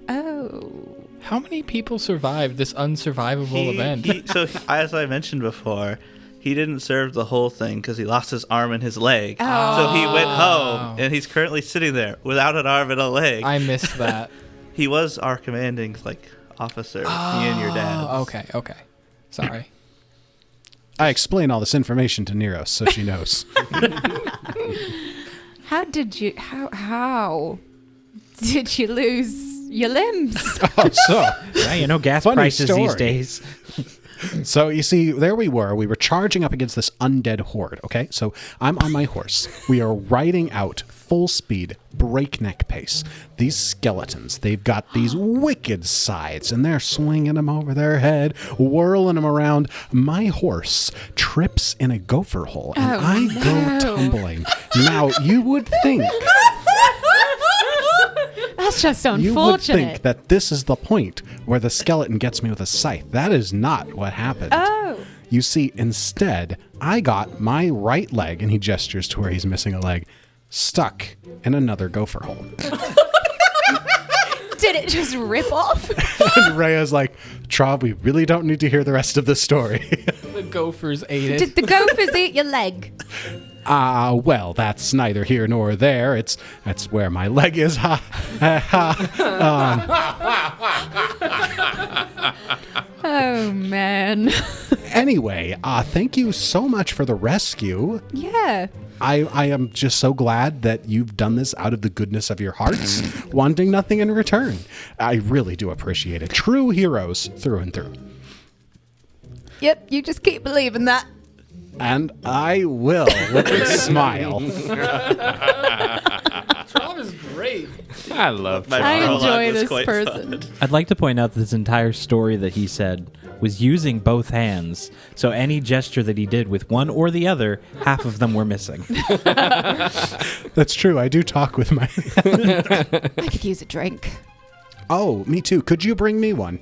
Oh. How many people survived this unsurvivable event? So, as I mentioned before, he didn't serve the whole thing because he lost his arm and his leg. So he went home, and he's currently sitting there without an arm and a leg. I missed that. He was our commanding, officer, me and your dad. Oh, okay. Sorry. I explain all this information to Neros so she knows. How did you did you lose your limbs? Oh, so. Yeah, gas Funny prices these story. days. So you see, there we were charging up against this undead horde, okay? So I'm on my horse. We are riding out full speed, breakneck pace. These skeletons, they've got these wicked scythes, and they're swinging them over their head, whirling them around. My horse trips in a gopher hole, and I go tumbling. Now, you would think... That's just unfortunate. You would think that this is the point where the skeleton gets me with a scythe. That is not what happened. Oh. You see, instead, I got my right leg, and he gestures to where he's missing a leg, stuck in another gopher hole. Did it just rip off? And Rhea's like, Trov, we really don't need to hear the rest of the story. The gophers ate it. Did the gophers eat your leg? Well, that's neither here nor there. That's where my leg is. Ha, ha, ha. Oh, man. Anyway, thank you so much for the rescue. Yeah. I am just so glad that you've done this out of the goodness of your hearts, wanting nothing in return. I really do appreciate it. True heroes through and through. Yep, you just keep believing that. And I will with a smile. Trov is great. I love I monologue enjoy was this quite person. fun. I'd like to point out that this entire story that he said was using both hands. So any gesture that he did with one or the other, half of them were missing. That's true. I do talk with my... I could use a drink. Oh, me too. Could you bring me one?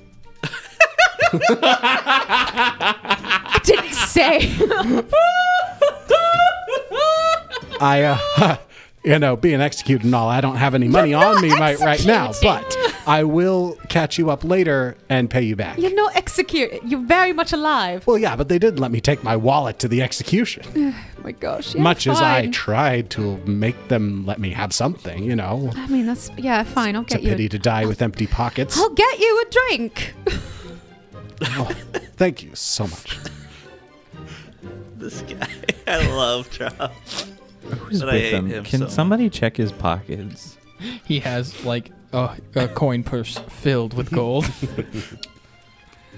I didn't say. Being executed and all, I don't have any money on me right now, but I will catch you up later and pay you back. You're not executed. You're very much alive. Well, yeah, but they did let me take my wallet to the execution. Oh my gosh. Yeah, Much as I fine. tried to make them let me have something, you know. I mean, that's... Yeah, fine. I'll It's a get you pity to die with empty pockets. I'll get you a drink. Oh, thank you so much. This guy. I love Trov. Who's But I with hate him? him Can so somebody check his pockets? He has a coin purse filled with gold.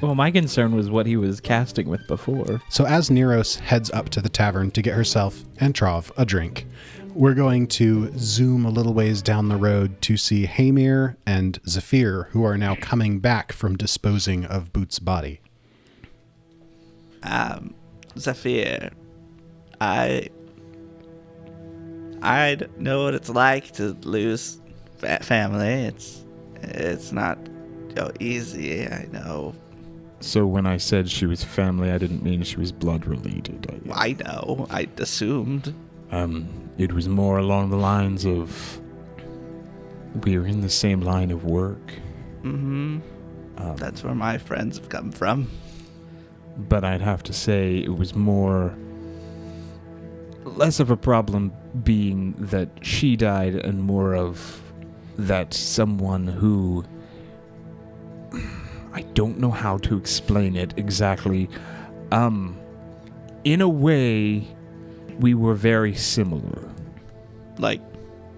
Well, my concern was what he was casting with before. So as Neros heads up to the tavern to get herself and Trov a drink, we're going to zoom a little ways down the road to see Hamir and Zephyr, who are now coming back from disposing of Boot's body. Zephyr, I know what it's like to lose family. It's not easy, I know. So when I said she was family, I didn't mean she was blood related. I know. I assumed. It was more along the lines of we are in the same line of work. Mm-hmm. That's where my friends have come from. But I'd have to say it was less of a problem being that she died and more of that someone who, I don't know how to explain it exactly. In a way, we were very similar. Like,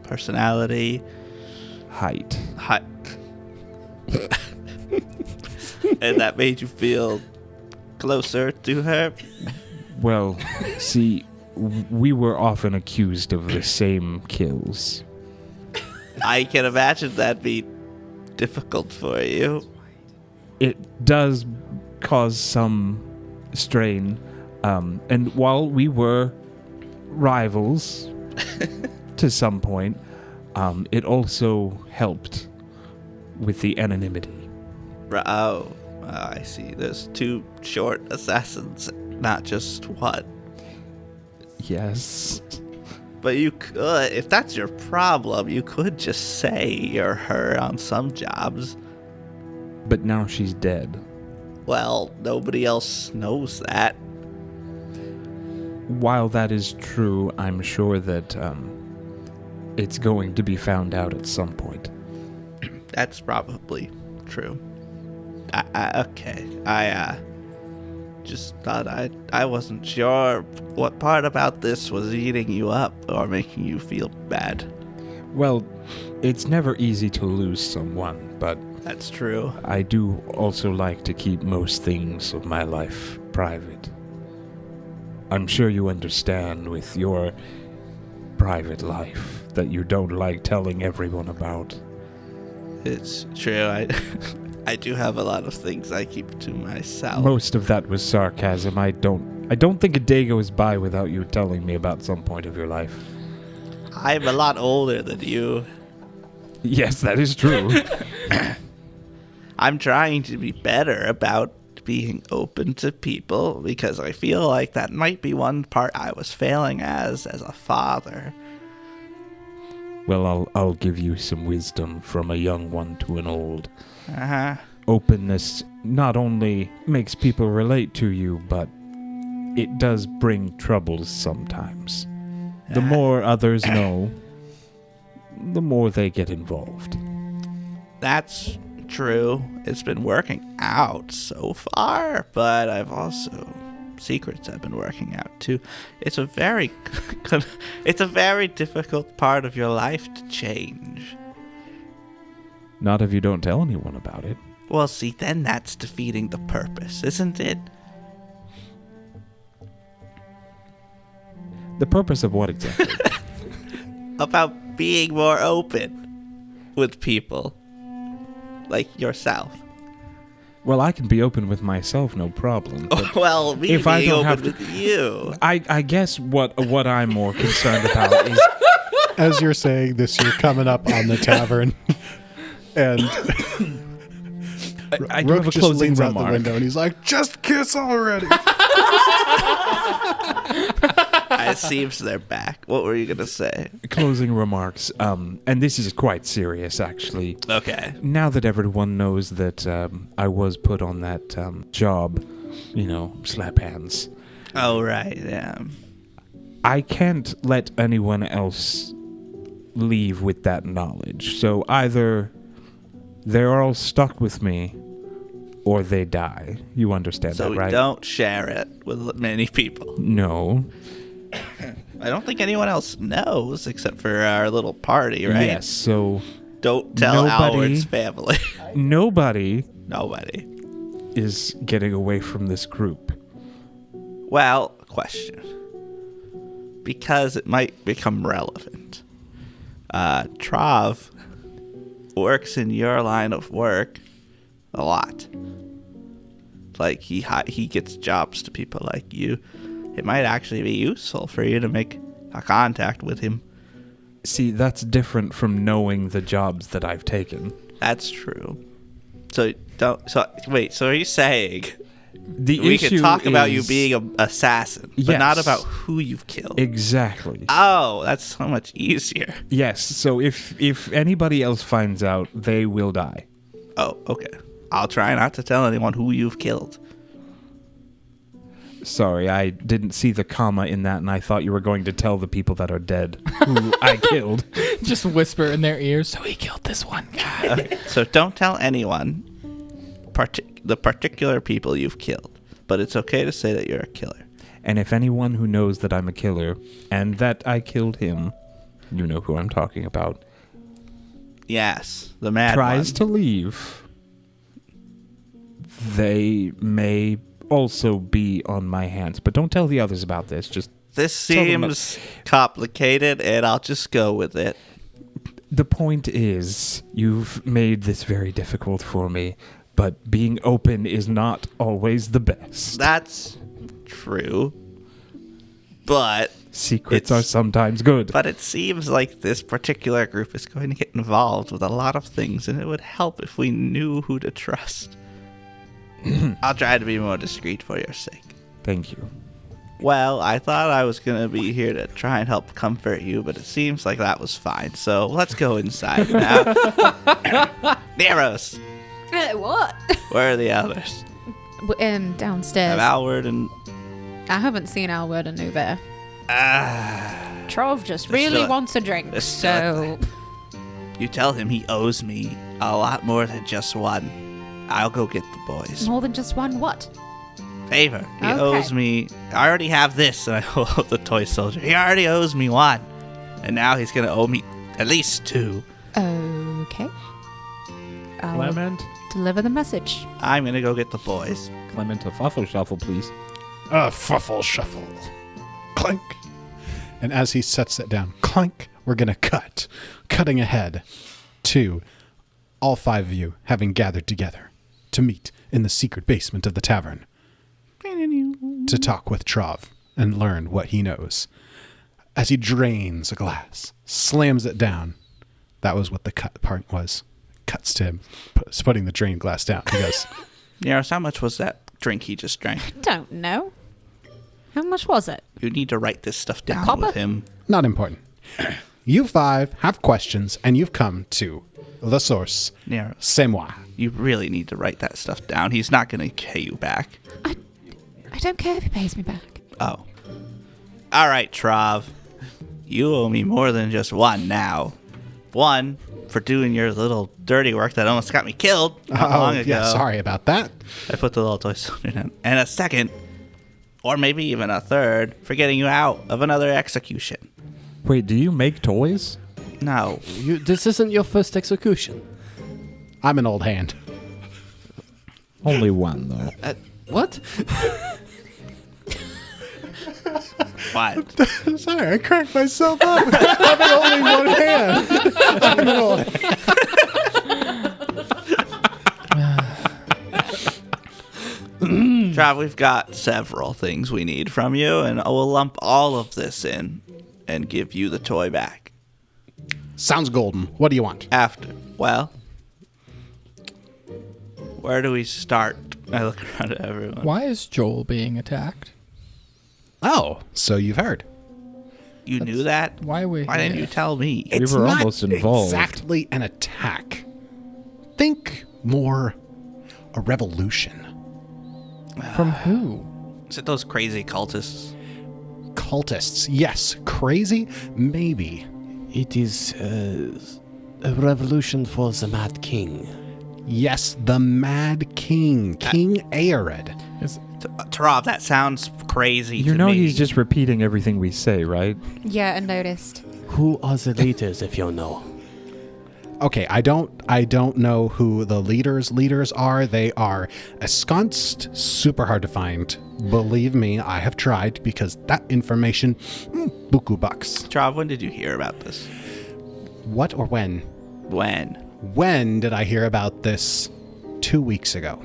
personality. Height. And that made you feel closer to her? Well, see, we were often accused of the same kills. I can imagine that'd be difficult for you. It does cause some strain. And while we were rivals to some point, it also helped with the anonymity. Oh, I see. There's 2 short assassins, not just one. Yes. But you could, if that's your problem, you could just say you're her on some jobs. But now she's dead. Well, nobody else knows that. While that is true, I'm sure that it's going to be found out at some point. That's probably true. Okay. I just thought I wasn't sure what part about this was eating you up or making you feel bad. Well, it's never easy to lose someone, but That's true. I do also like to keep most things of my life private. I'm sure you understand with your private life that you don't like telling everyone about. It's true. I do have a lot of things I keep to myself. Most of that was sarcasm. I don't think a day goes by without you telling me about some point of your life. I'm a lot older than you. Yes, that is true. I'm trying to be better about being open to people because I feel like that might be one part I was failing as a father. Well, I'll give you some wisdom from a young one to an old. Uh-huh. Openness not only makes people relate to you, but it does bring troubles sometimes. The more others know, the more they get involved. That's true. It's been working out so far, but I've also secrets have been working out too. It's a very difficult part of your life to change. Not if you don't tell anyone about it. Well, see, then that's defeating the purpose, isn't it? The purpose of what exactly? About being more open with people. Like yourself. Well, I can be open with myself, no problem. But Well, me if I being don't open have to- with you. I guess what I'm more concerned about is As you're saying this, you're coming up on the tavern, and I do have Rook a just closing leans out the remark. window and he's like, "Just kiss already." It seems they're back. What were you going to say? Closing remarks. And this is quite serious, actually. Okay. Now that everyone knows that I was put on that job, slap hands, Oh, right, yeah. I can't let anyone else leave with that knowledge. So either they're all stuck with me, or they die. You understand So that, we right? don't share it with many people. No. I don't think anyone else knows except for our little party, right? Yes, so Don't tell Nobody- Howard's family. nobody Nobody. is getting away from this group. Well, question. Because it might become relevant. Trov works in your line of work a lot. Like, he gets jobs to people like you. It might actually be useful for you to make a contact with him. See, that's different from knowing the jobs that I've taken. That's true. So are you saying We can talk about you being an assassin, but not Yes. about who you've killed. Exactly. Oh, that's so much easier. Yes. So if anybody else finds out, they will die. Oh, okay. I'll try not to tell anyone who you've killed. Sorry, I didn't see the comma in that, and I thought you were going to tell the people that are dead who I killed. Just whisper in their ears, so he killed this one guy. Okay, so don't tell anyone the particular people you've killed, but it's okay to say that you're a killer. And if anyone who knows that I'm a killer and that I killed him, you know who I'm talking about, Yes, the mad tries one. to leave, they may also be on my hands. But don't tell the others about this. Just This tell them seems complicated, and I'll just go with it. the point is, you've made this very difficult for me, but being open is not always the best. That's true, but Secrets are sometimes good. it seems like this particular group is going to get involved with a lot of things, and it would help if we knew who to trust. I'll try to be more discreet for your sake. Thank you. Well, I thought I was going to be here to try and help comfort you, but it seems like that was fine. So let's go inside now. Neros, What? where are the others? Downstairs. Have Alward and... I haven't seen Alward and Uber. Trov just They're really still- wants a drink, they're still at so... You tell him he owes me a lot more than just one. I'll go get the boys. More than just one what? Favor. He Okay. owes me... I already have this, and I hold up the toy soldier. He already owes me one. And now he's going to owe me at least two. Okay. I'll Clement? deliver the message. I'm going to go get the boys. Clement, a fuffle shuffle, please. Fuffle shuffle. Clink. And as he sets it down, clink, we're going to cutting ahead to all 5 of you having gathered together to meet in the secret basement of the tavern to talk with Trov and learn what he knows. As he drains a glass, slams it down. That was what the cut part was. Cuts to him, putting the drained glass down. He goes, Neros, how much was that drink he just drank? Don't know. How much was it? You need to write this stuff down copper? with him. not important. You 5 have questions, and you've come to the source. Neros, C'est moi. you really need to write that stuff down. He's not going to pay you back. I don't care if he pays me back. Oh. All right, Trov. You owe me more than just one now. One, for doing your little dirty work that almost got me killed not long ago. yeah, sorry about that. I put the little toy soldier down. And a second, or maybe even a third, for getting you out of another execution. Wait, do you make toys? No. This isn't your first execution. I'm an old hand. Only one, though. What? What? Sorry, I cracked myself up. Having only one hand. I'm an old hand. Trav, we've got several things we need from you, and I will lump all of this in and give you the toy back. Sounds golden. What do you want? After. Well, where do we start? I look around at everyone. Why is Joel being attacked? Oh, so you've heard. You knew that? Why are we Why didn't you tell me? We were not almost involved. exactly an attack. Think more a revolution. From who? Is it those crazy cultists? Cultists, yes. Crazy, maybe. It is a revolution for the Mad King. Yes, the Mad King, King Aered. Trov, that sounds crazy You to know me. he's just repeating everything we say, right? Yeah, I noticed. Who are the leaders, if you know? Okay, I don't know who the leaders are. They are ensconced, super hard to find. Believe me, I have tried because that information, buku bucks. Trov, when did you hear about this? What or when? When? When did I hear about this? 2 weeks ago.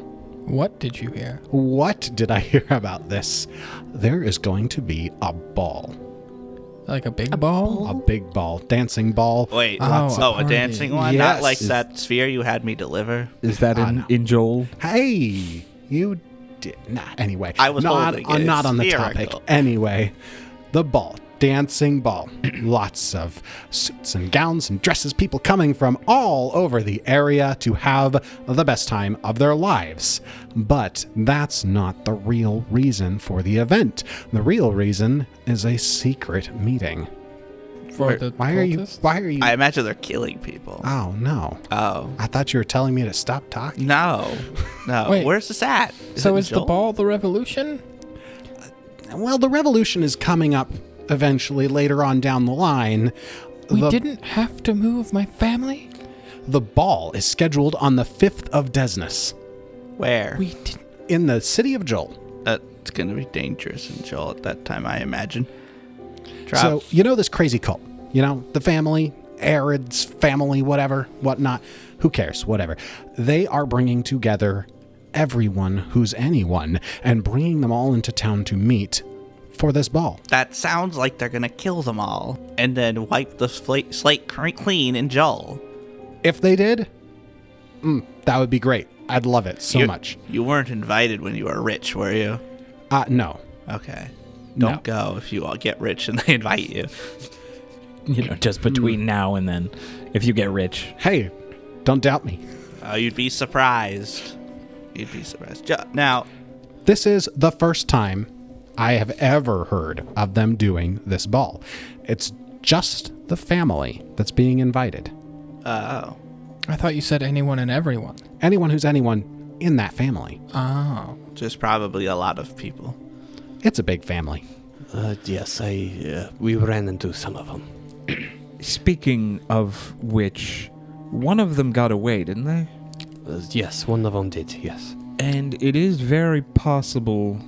What did you hear? What did I hear about this? There is going to be a ball. Like a big ball? A big ball. Dancing ball. Wait, Oh, a party. dancing one? Not Yes. like that sphere you had me deliver? Is that in Joel? Hey, you Anyway, I was not holding it. not on the Spherical. topic. Anyway, the ball. Dancing ball. Lots of suits and gowns and dresses, people coming from all over the area to have the best time of their lives. But that's not the real reason for the event. The real reason is a secret meeting. For the Why are you? cultists? Why are you? I imagine they're killing people. Oh no! Oh. I thought you were telling me to stop talking. No. Wait. Where's this at? So it is the Joel? ball the revolution? Well, the revolution is coming up eventually later on down the line. We The- didn't have to move my family? The ball is scheduled on the 5th of Desnus Where? We didn't. in the city of Joel. It's going to be dangerous in Joel at that time, I imagine. So, you know this crazy cult? You know, the family, Arid's family, whatnot. Who cares? Whatever. They are bringing together everyone who's anyone and bringing them all into town to meet for this ball. That sounds like they're going to kill them all and then wipe the slate clean in Joel. If they did, that would be great. I'd love it so much. You weren't invited when you were rich, were you? No. Okay. Don't No. go if you all get rich and they invite you. Just between now and then, if you get rich. Hey, don't doubt me. You'd be surprised. You'd be surprised. Now, This is the first time I have ever heard of them doing this ball. It's just the family that's being invited. oh. I thought you said anyone and everyone. Anyone who's anyone in that family. Oh. Just probably a lot of people. It's a big family. Yes, we ran into some of them. Speaking of which, one of them got away, didn't they? Yes, one of them did, yes. And it is very possible.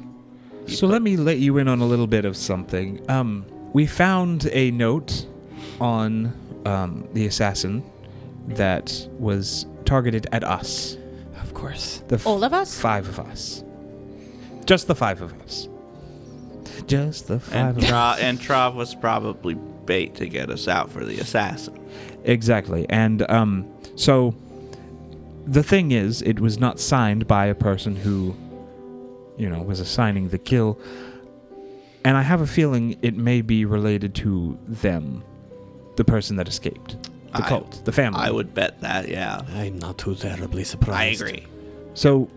So let me let you in on a little bit of something. We found a note on the assassin that was targeted at us. Of course. All of us? 5 of us. Just the 5 of us. Just the 5 And, of us. and Trov was probably bait to get us out for the assassin. Exactly. And so the thing is, it was not signed by a person who, was assigning the kill. And I have a feeling it may be related to them, the person that escaped. The cult, the family. I would bet that, yeah. I'm not too terribly I surprised. agree. So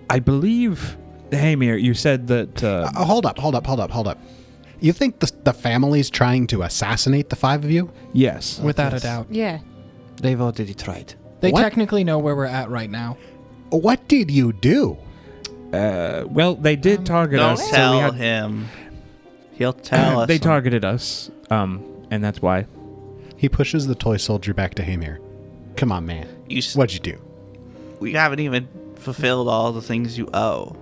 I believe, Hamir, you said that... Hold up. You think the family's trying to assassinate the 5 of you? yes. Without yes. a doubt. Yeah. They've already tried. They What? technically know where we're at right now. What did you do? Well, they did target Don't us. tell so we had, him. He'll tell us. They targeted us, and that's why. He pushes the toy soldier back to Hamir. Come on, man. What'd you do? We haven't even fulfilled all the things you owe.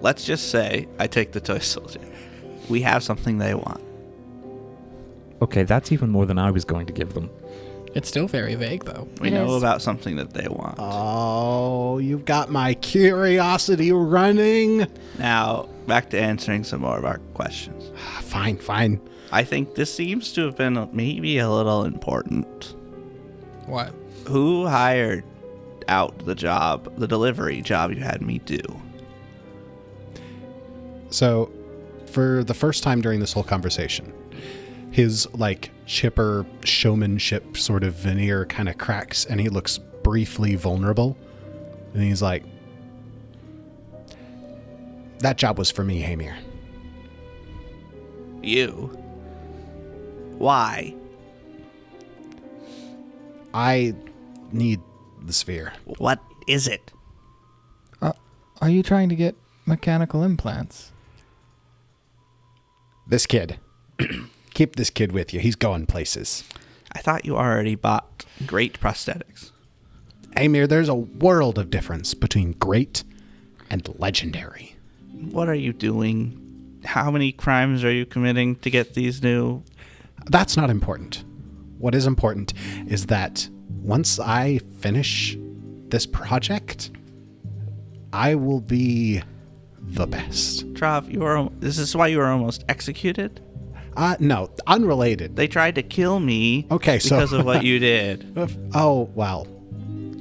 Let's just say I take the toy soldier. We have something they want. Okay, that's even more than I was going to give them. It's still very vague, though. We It know is. about something that they want. Oh, you've got my curiosity running. Now, back to answering some more of our questions. Fine. I think this seems to have been maybe a little important. What? Who hired out the job, the delivery job you had me do? So, for the first time during this whole conversation, his, chipper showmanship sort of veneer kind of cracks, and he looks briefly vulnerable. And he's like, that job was for me, Hamir. You? Why? I need the sphere. What is it? Are you trying to get mechanical implants? This kid. Keep this kid with you. He's going places. I thought you already bought great prosthetics. Hamir, there's a world of difference between great and legendary. What are you doing? How many crimes are you committing to get these new? That's not important. What is important is that once I finish this project, I will be the best. Trov, this is why you were almost executed? No, unrelated. They tried to kill me Okay, so- because of what you did. Oh, well,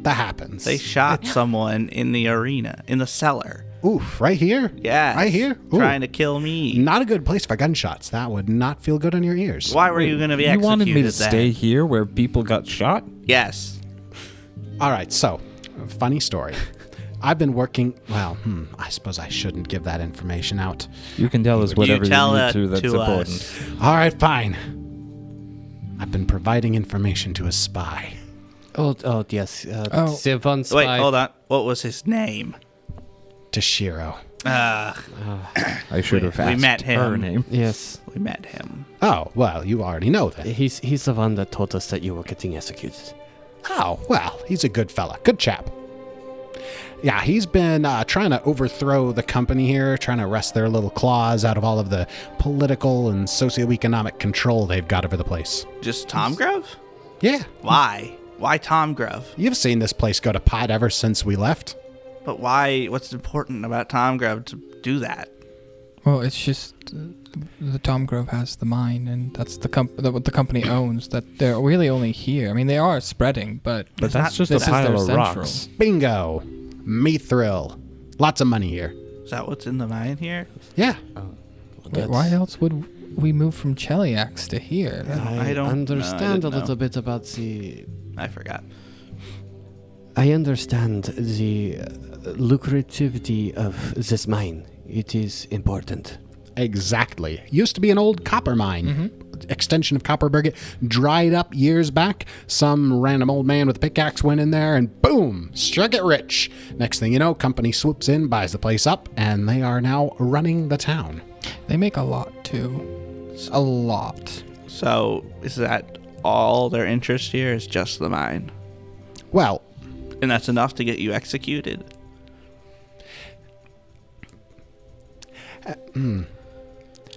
that happens. They shot someone in the arena, in the cellar. Oof, right here? Yeah. Right here? Ooh. Trying to kill me. Not a good place for gunshots. That would not feel good on your ears. Why were you going to be You executed wanted me to then? stay here where people got shot? Yes. All right, so, funny story. I've been working, I suppose I shouldn't give that information out. You can tell us whatever you tell need it to that's to important. us. All right, fine. I've been providing information to a spy. Oh, yes. Oh. Sivan spy. Wait, hold on. What was his name? Toshiro. I should have asked we met him. her name. Yes. We met him. Oh, well, you already know that. He's the one that told us that you were getting executed. Oh, well, he's a good fella. Good chap. Yeah, he's been trying to overthrow the company here, trying to wrest their little claws out of all of the political and socioeconomic control they've got over the place. Just Tom Grove? Yeah, Why? Why Tom Grove? you've seen this place go to pot ever since we left. But why? What's important about Tom Grove to do that? Well, it's just the Tom Grove has the mine, and that's what the company owns. That they're really only here. I mean, they are spreading, but But that's just a this is their pile of central. rocks. Bingo. Me thrill. Lots of money here. Is that what's in the mine here? Yeah. Wait, why else would we move from Cheliax to here? I don't understand know. I a little didn't bit about the... I forgot. I understand the lucrativity of this mine. It is important. Exactly. Used to be an old copper mine. Extension of Copperberget, dried up years back. Some random old man with a pickaxe went in there and boom, struck it rich. Next thing you know, company swoops in, buys the place up, and they are now running the town. They make a lot too. A lot. So is that all their interest here is just the mine? Well, And that's enough to get you executed?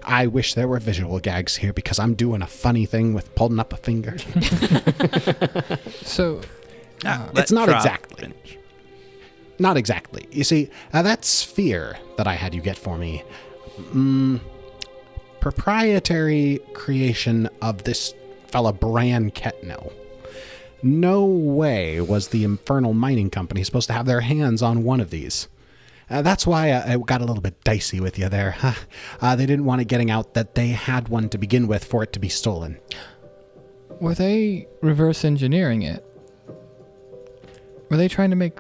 I wish there were visual gags here because I'm doing a funny thing with holding up a finger. So It's not Trov exactly. finish. Not exactly. You see, that sphere that I had you get for me, proprietary creation of this fella Bran Ketnell. No way was the Infernal Mining Company supposed to have their hands on one of these. That's why I got a little bit dicey with you there. They didn't want it getting out that they had one to begin with for it to be stolen. were they reverse engineering it? Were they trying to make...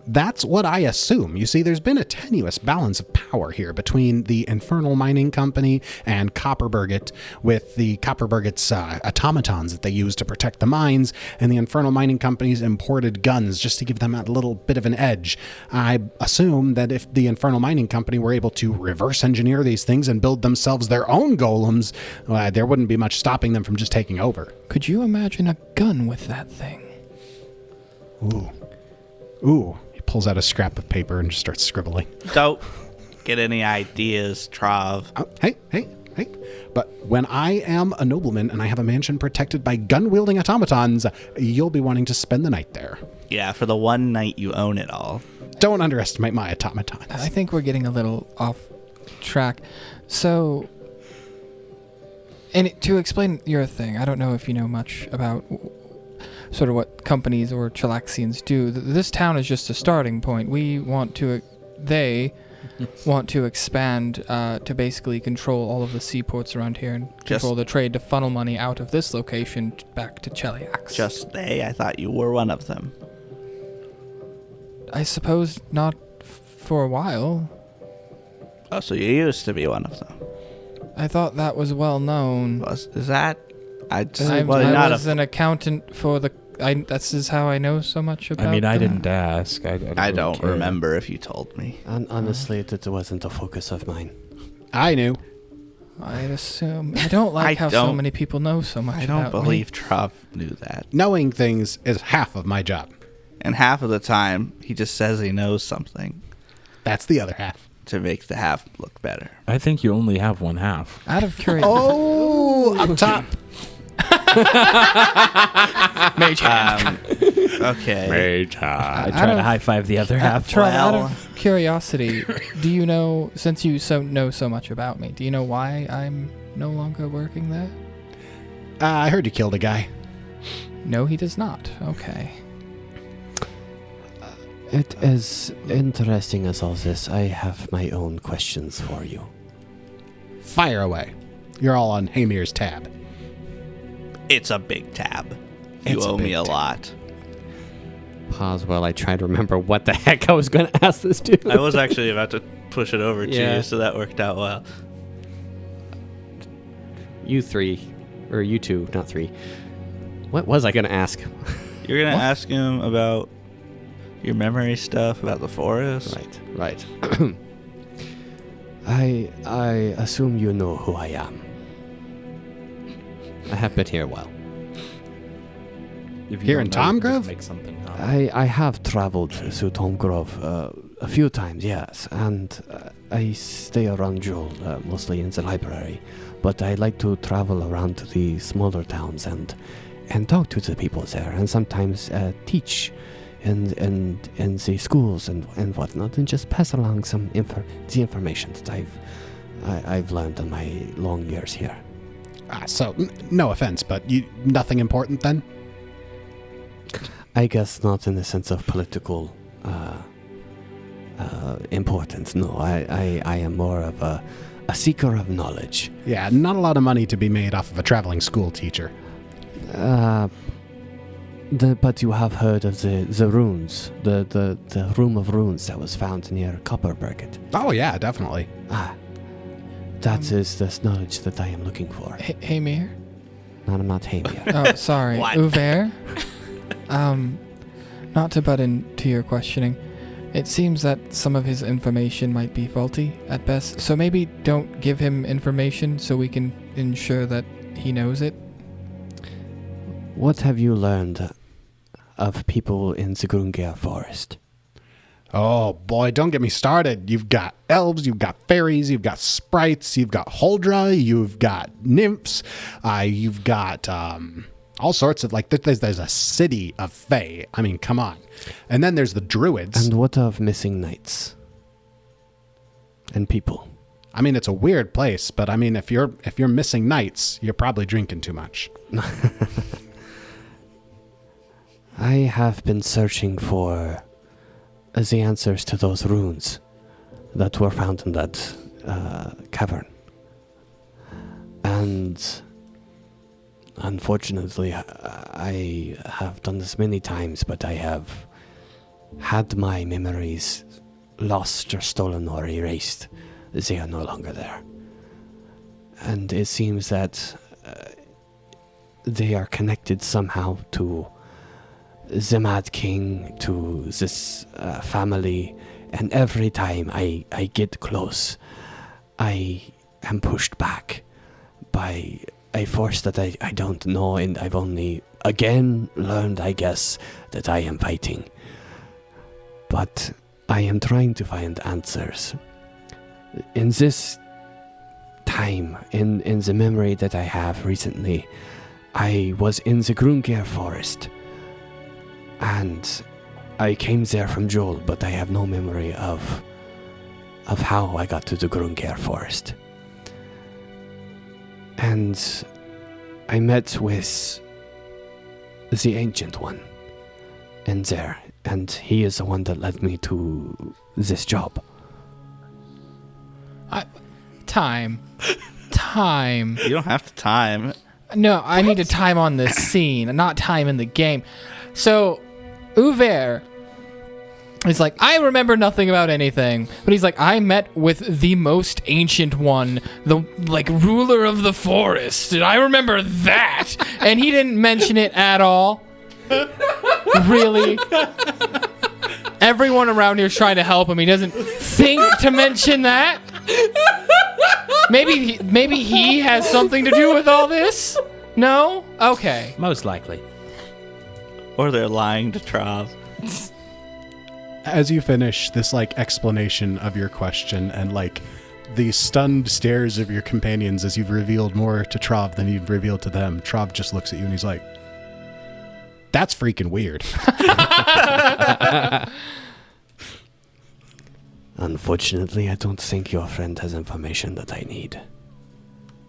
That's what I assume. You see, there's been a tenuous balance of power here between the Infernal Mining Company and Copperberget, with the Copperberget's automatons that they use to protect the mines, and the Infernal Mining Company's imported guns just to give them a little bit of an edge. I assume that if the Infernal Mining Company were able to reverse engineer these things and build themselves their own golems, there wouldn't be much stopping them from just taking over. Could you imagine a gun with that thing? Ooh. He pulls out a scrap of paper and just starts scribbling. Don't get any ideas, Trov. Oh, hey. But when I am a nobleman and I have a mansion protected by gun-wielding automatons, you'll be wanting to spend the night there. Yeah, for the one night you own it all. Don't underestimate my automatons. I think we're getting a little off track. So, and to explain your thing, I don't know if you know much about sort of what companies or Chelaxians do. This town is just a starting point. They want to expand to basically control all of the seaports around here and control the trade to funnel money out of this location back to Cheliax. Just they? I thought you were one of them. I suppose not for a while. Oh, so you used to be one of them. I thought that was well known. Is that? I was an accountant for the... This is how I know so much about I mean, I them. didn't ask. I don't remember if you told me. Honestly, that wasn't a focus of mine. I knew. I'd assume. I don't like how so many people know so much I don't about believe me. Trov knew that. Knowing things is half of my job. And half of the time, he just says he knows something That's the other half. to make the half look better. I think you only have one half. Out of curiosity. Oh, up top. Mage hand. Okay. I try to high five the other half. Trov, out Well- of curiosity, do you know, since you know so much about me, do you know why I'm no longer working there? I heard you killed a guy. No, he does not. Okay. It is interesting as all this. I have my own questions for you. Fire away. You're all on Hamir's tab. It's a big tab. You It's a owe me big a tab. lot. Pause while I try to remember what the heck I was going to ask this to. I was actually about to push it over to Yeah. you, so that worked out well. You three, or you two, not three. What was I going to ask? You're going to ask him about your memory stuff, about the forest? Right. I assume you know who I am. I have been here a while. If you Here don't in know, you Tom can just Grove? Make something up. I have traveled to Tom Grove a few times, yes, and I stay around Joel, mostly in the library, but I like to travel around to the smaller towns and talk to the people there, and sometimes teach in the schools and whatnot, and just pass along some the information that I've learned in my long years here. So, no offense, but nothing important then? I guess not in the sense of political importance. No, I am more of a seeker of knowledge. Yeah, not a lot of money to be made off of a traveling school teacher. But you have heard of the runes, the room of runes that was found near Copperberget. Oh, yeah, definitely. That is the knowledge that I am looking for. Hamir? No, I'm not Hamir. Oh, sorry. What? Uver? Not to butt into your questioning, it seems that some of his information might be faulty at best, so maybe don't give him information so we can ensure that he knows it. What have you learned of people in the Grungir forest? Oh, boy, don't get me started. You've got elves, you've got fairies, you've got sprites, you've got Holdra, you've got nymphs, you've got all sorts of, like, there's a city of fae. I mean, come on. And then there's the druids. And what of missing knights? And people? I mean, it's a weird place, but I mean, if you're missing knights, you're probably drinking too much. I have been searching for the answers to those runes that were found in that cavern. And unfortunately, I have done this many times, but I have had my memories lost or stolen or erased. They are no longer there. And it seems that they are connected somehow to the Mad King, to this family, and every time I get close, I am pushed back by a force that I don't know, and I've only again learned, I guess, that I am fighting. But I am trying to find answers. In this time, in the memory that I have recently, I was in the Grungir forest, and I came there from Joel, but I have no memory of how I got to the Grungir forest. And I met with the Ancient One in there, and he is the one that led me to this job. Time. You don't have to time. No, I need to time on this scene, not time in the game. So, Uver is like, I remember nothing about anything. But he's like, I met with the most ancient one, the, like, ruler of the forest. And I remember that. And he didn't mention it at all. Really? Everyone around here is trying to help him. He doesn't think to mention that. Maybe he has something to do with all this? No? Okay. Most likely. Or they're lying to Trov. As you finish this, like, explanation of your question and, like, the stunned stares of your companions as you've revealed more to Trov than you've revealed to them, Trov just looks at you and he's like, that's freaking weird. Unfortunately, I don't think your friend has information that I need.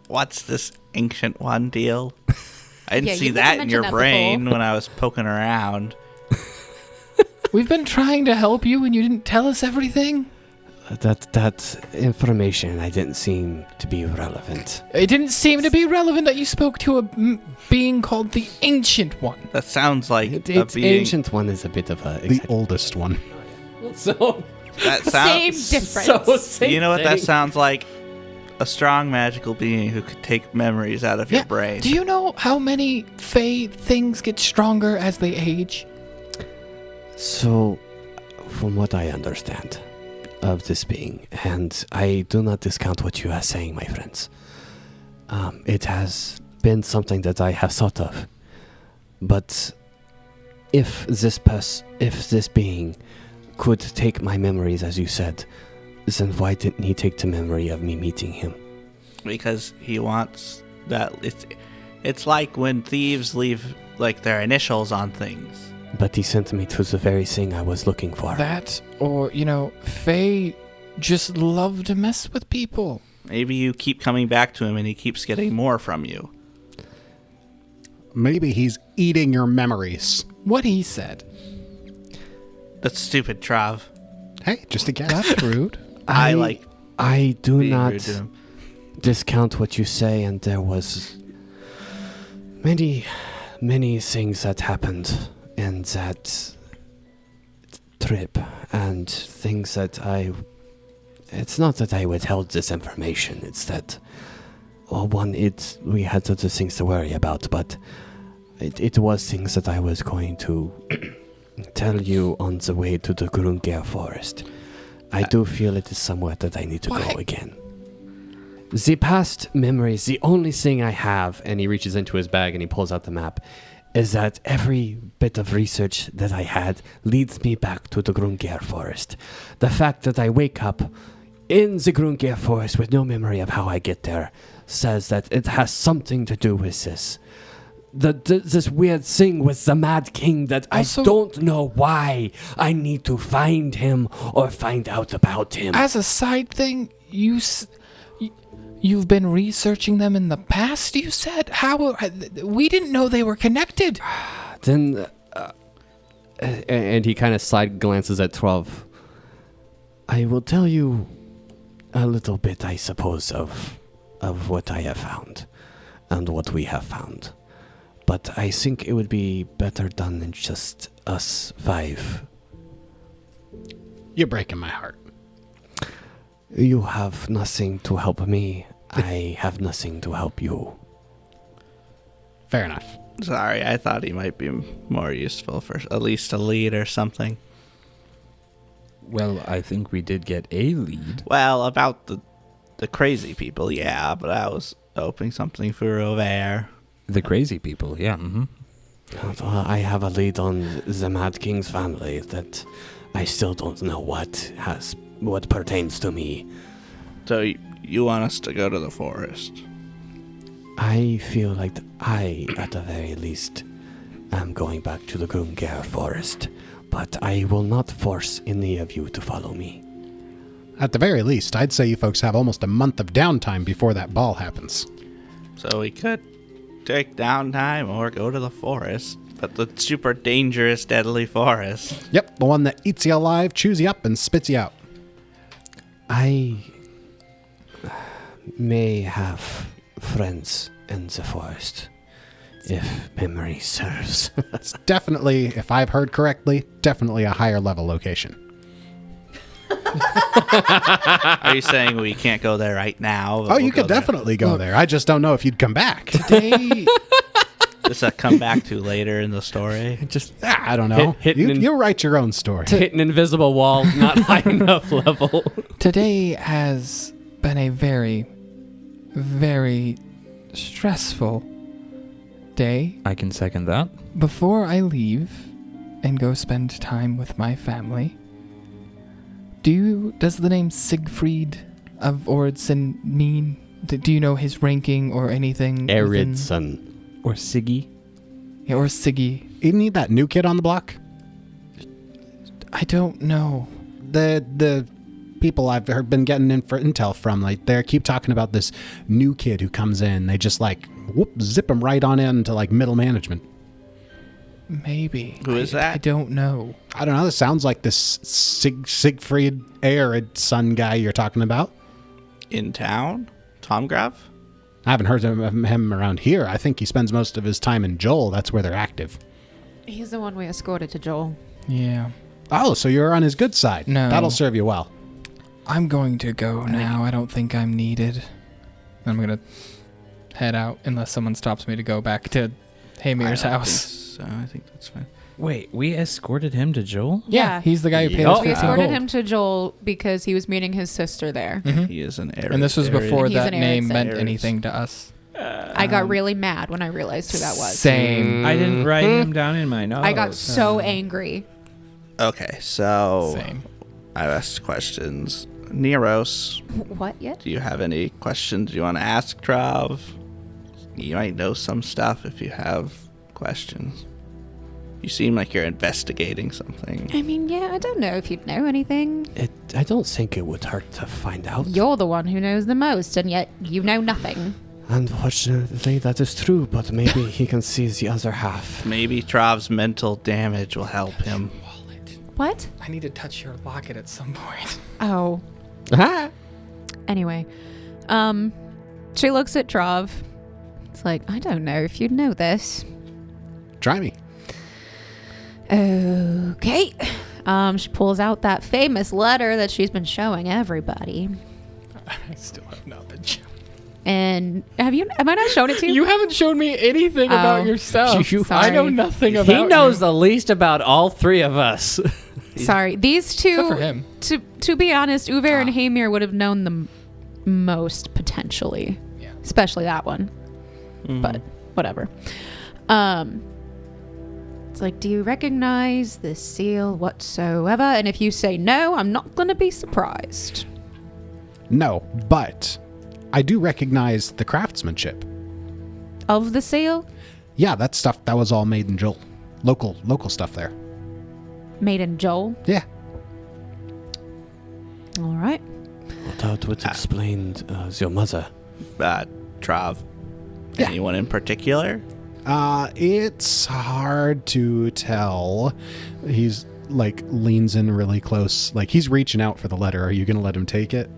What's this Ancient One deal? I didn't Yeah, see you that didn't in your mention that brain before. when I was poking around. We've been trying to help you and you didn't tell us everything? That information I didn't seem to be relevant. It didn't seem to be relevant that you spoke to a being called the Ancient One. That sounds like The a being. ancient one is a bit of a... The oldest one. So... That Same sounds. difference. same You know what that thing. sounds like? A strong magical being who could take memories out of your brain. Do you know how many Fey things get stronger as they age? So, from what I understand of this being, and I do not discount what you are saying, my friends, it has been something that I have thought of. But if this being could take my memories, as you said, then why didn't he take the memory of me meeting him? Because he wants that. It's like when thieves leave like their initials on things. But he sent me to the very thing I was looking for. That, or, Fey just love to mess with people. Maybe you keep coming back to him and he keeps getting more from you. Maybe he's eating your memories. What he said. That's stupid, Trov. Hey, just a guess. That's rude. I do being not rude to him. discount what you say, and there was many things that happened in that trip, and things that it's not that I withheld this information, it's that, we had other things to worry about, but it was things that I was going to tell you on the way to the Grungir forest. I do feel it is somewhere that I need to go again. The past memories, the only thing I have, and he reaches into his bag and he pulls out the map, is that every bit of research that I had leads me back to the Grungir forest. The fact that I wake up in the Grungir forest with no memory of how I get there says that it has something to do with this. This weird thing with the Mad King that Also, I don't know why I need to find him or find out about him. As a side thing, you've been researching them in the past, you said? How? We didn't know they were connected. Then, and he kind of side glances at Trov. I will tell you a little bit, I suppose, of what I have found and what we have found. But I think it would be better done in just us 5. You're breaking my heart. You have nothing to help me. I have nothing to help you. Fair enough. Sorry, I thought he might be more useful for at least a lead or something. Well, I think we did get a lead. Well, about the crazy people, yeah, but I was hoping something for over. The crazy people, yeah. Mm-hmm. Well, I have a lead on the Mad King's family that I still don't know what pertains to me. So you want us to go to the forest? I feel like I, at the very least, am going back to the Grungir forest, but I will not force any of you to follow me. At the very least, I'd say you folks have almost a month of downtime before that ball happens. So we could take downtime or go to the forest, but the super dangerous, deadly forest. Yep, the one that eats you alive, chews you up, and spits you out. I may have friends in the forest, if memory serves. It's definitely, if I've heard correctly, definitely a higher level location. Are you saying we can't go there right now? Oh, you could definitely go there. I just don't know if you'd come back. Today, Does that come back to later in the story? Just I don't know. You write your own story. hit an invisible wall, not high enough level. today has been a very, very stressful day. I can second that. Before I leave and go spend time with my family, does the name Siegfried of Oridson mean? Do you know his ranking or anything? Eridson. Or Siggy. Yeah, or Siggy. You need that new kid on the block? I don't know. The people I've been getting intel from, like, they keep talking about this new kid who comes in. They just, like, zip him right on into, like, middle management. Maybe. Who is that? I don't know. I don't know. This sounds like this Siegfried Arid son guy you're talking about. In town? Tom Graf? I haven't heard of him around here. I think he spends most of his time in Joel. That's where they're active. He's the one we escorted to Joel. Yeah. Oh, so you're on his good side. No. That'll serve you well. I'm going to go now. I don't think I'm needed. I'm going to head out unless someone stops me to go back to Hamir's house. I think that's fine. Wait, we escorted him to Joel? Yeah, he's the guy who paid Yeah. us We 15 escorted gold. him to Joel because he was meeting his sister there. He is an Arid. And this was before He's that an name Arid meant Arid. anything to us. I got really mad when I realized who that was. Same. I didn't write him down in my notes. I got so angry. Okay, so Same. I've asked questions. Neros, What yet? do you have any questions you want to ask Trov? You might know some stuff if you have questions. You seem like you're investigating something. I mean, yeah, I don't know if you'd know anything. I don't think it would hurt to find out. You're the one who knows the most, and yet you know nothing. Unfortunately, that is true, but maybe he can see the other half. Maybe Trov's mental damage will help him. What? I need to touch your locket at some point. Oh. Anyway, she looks at Trov. It's like, I don't know if you'd know this. Try me. Okay. She pulls out that famous letter that she's been showing everybody. I still have not been shown. And have I not shown it to you? You haven't shown me anything about yourself. I know Sorry. nothing about He knows you. the least about all three of us. Sorry. These two, Except for him. to be honest, Uver and Hamir would have known the most potentially. Yeah. Especially that one. But whatever. It's like, do you recognize this seal whatsoever? And if you say no, I'm not going to be surprised. No, but I do recognize the craftsmanship. Of the seal? Yeah, that stuff, that was all made in Joel. Local stuff there. Made in Joel? Yeah. All right. That would explain your mother. Trov. Yeah. Anyone in particular? It's hard to tell. He's like leans in really close. Like he's reaching out for the letter. Are you going to let him take it?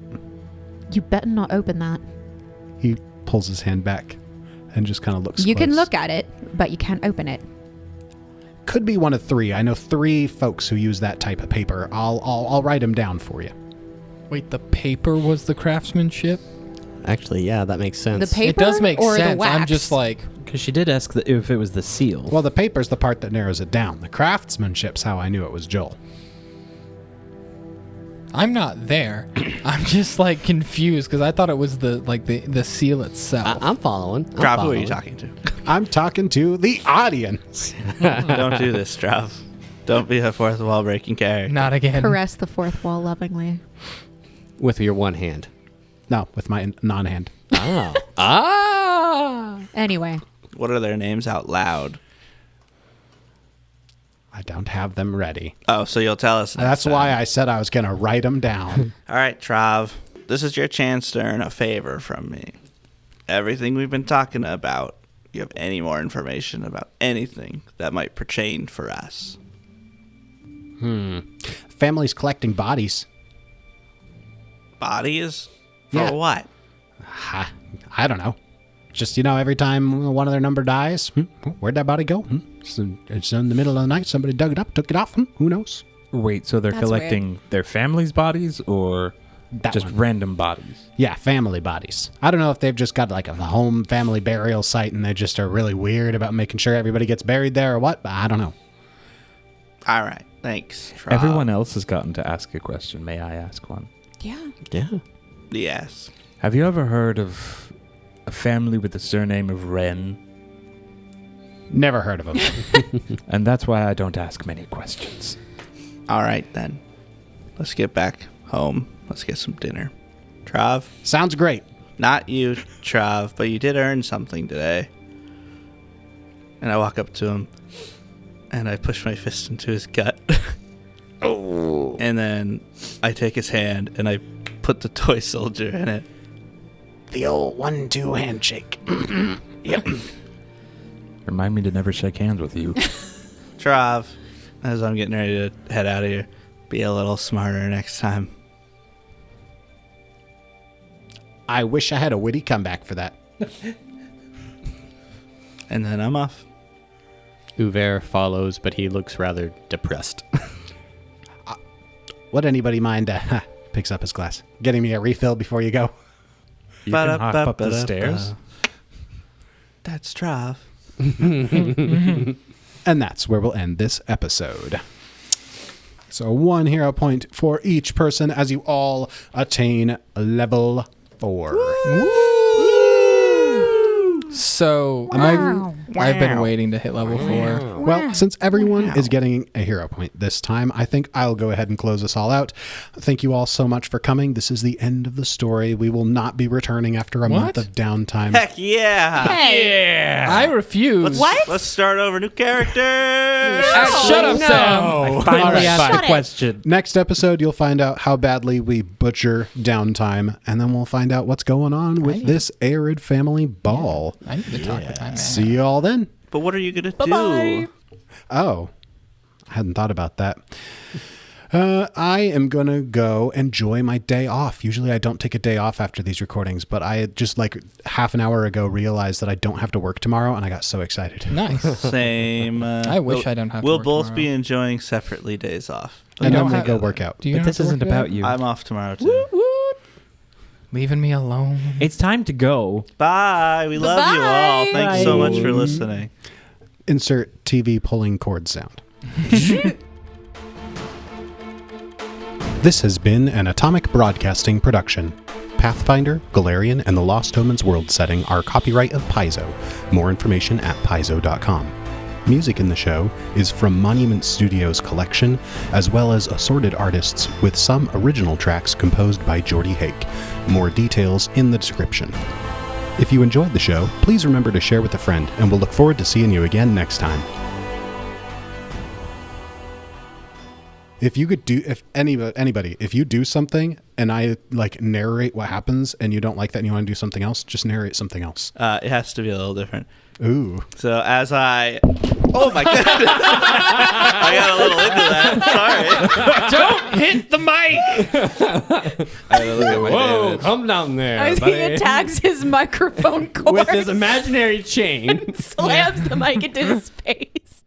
You better not open that. He pulls his hand back and just kind of looks You can close. look at it, but you can't open it. Could be one of three. I know 3 folks who use that type of paper. I'll write them down for you. Wait, the paper was the craftsmanship? Actually, yeah, that makes sense. The paper It does make or sense. the wax? I'm just like, Because she did ask if it was the seal. Well, the paper's the part that narrows it down. The craftsmanship's how I knew it was Joel. I'm not there. I'm just like confused because I thought it was the seal itself. I'm following. Trov, who are you talking to? I'm talking to the audience. Don't do this, Trov. Don't be a fourth wall breaking character. Not again. Caress the fourth wall lovingly. With your one hand. No, with my non-hand. Anyway, What are their names out loud? I don't have them ready. Oh, so you'll tell us. That's why I said I was going to write them down. All right, Trov. This is your chance to earn a favor from me. Everything we've been talking about, you have any more information about anything that might pertain for us? Family's collecting bodies. Bodies? For Yeah. what? I don't know. Just, every time one of their number dies, where'd that body go? It's in the middle of the night. Somebody dug it up, took it off. Who knows? Wait, so they're That's collecting their family's bodies or That just one. random bodies? Yeah, family bodies. I don't know if they've just got like a home family burial site and they just are really weird about making sure everybody gets buried there or what, but I don't know. All right, thanks, Trov. Everyone else has gotten to ask a question. May I ask one? yeah. Yeah. Yes. Have you ever heard of a family with the surname of Wren? Never heard of them. And that's why I don't ask many questions. All right, then. Let's get back home. Let's get some dinner. Trov? Sounds great. Not you, Trov, but you did earn something today. And I walk up to him, and I push my fist into his gut. Oh. And then I take his hand, and I put the toy soldier in it. The old 1-2 handshake. Yep. Remind me to never shake hands with you. Trov, as I'm getting ready to head out of here, be a little smarter next time. I wish I had a witty comeback for that. And then I'm off. Uver follows, but he looks rather depressed. Would anybody mind picks up his glass, getting me a refill before you go? You can hop up the stairs. That's Trov. And that's where we'll end this episode. So 1 hero point for each person as you all attain level 4. So I've been waiting to hit level 4. Well, since everyone is getting a hero point this time, I think I'll go ahead and close us all out. Thank you all so much for coming. This is the end of the story. We will not be returning after a month of downtime. Heck yeah! Yeah! I refuse. Let's start over. New character. Shut up, Sam. I finally asked a question. Next episode, you'll find out how badly we butcher downtime, and then we'll find out what's going on with this arid family ball. I need to talk with my man. See you all then. But what are you gonna Bye-bye. do? Oh, I hadn't thought about that. I am going to go enjoy my day off. Usually I don't take a day off after these recordings, but I just like half an hour ago realized that I don't have to work tomorrow, and I got so excited. Nice. Same. I wish I don't have to We'll work both tomorrow. be enjoying separately days off. And You then don't we'll have- go work out. Do you But have this to work isn't today? about you. I'm off tomorrow too. Leaving me alone. It's time to go. Bye. We love you all. Thanks so much for listening. Insert TV pulling cord sound. This has been an Atomic Broadcasting production. Pathfinder, Galarian, and the Lost Omens world setting are copyright of Paizo. More information at paizo.com. Music in the show is from Monument Studios' collection, as well as assorted artists, with some original tracks composed by Jordy Hake. More details in the description. If you enjoyed the show, please remember to share with a friend, and we'll look forward to seeing you again next time. If you could do, if anybody, if you do something and I like narrate what happens and you don't like that and you want to do something else, just narrate something else. It has to be a little different. Ooh. So as I... Oh my goodness. I got a little into that. Sorry. Don't hit the mic! I gotta look at my Whoa, damage. come down there. As he buddy. attacks his microphone cord With his imaginary chain. and slams the mic into his face.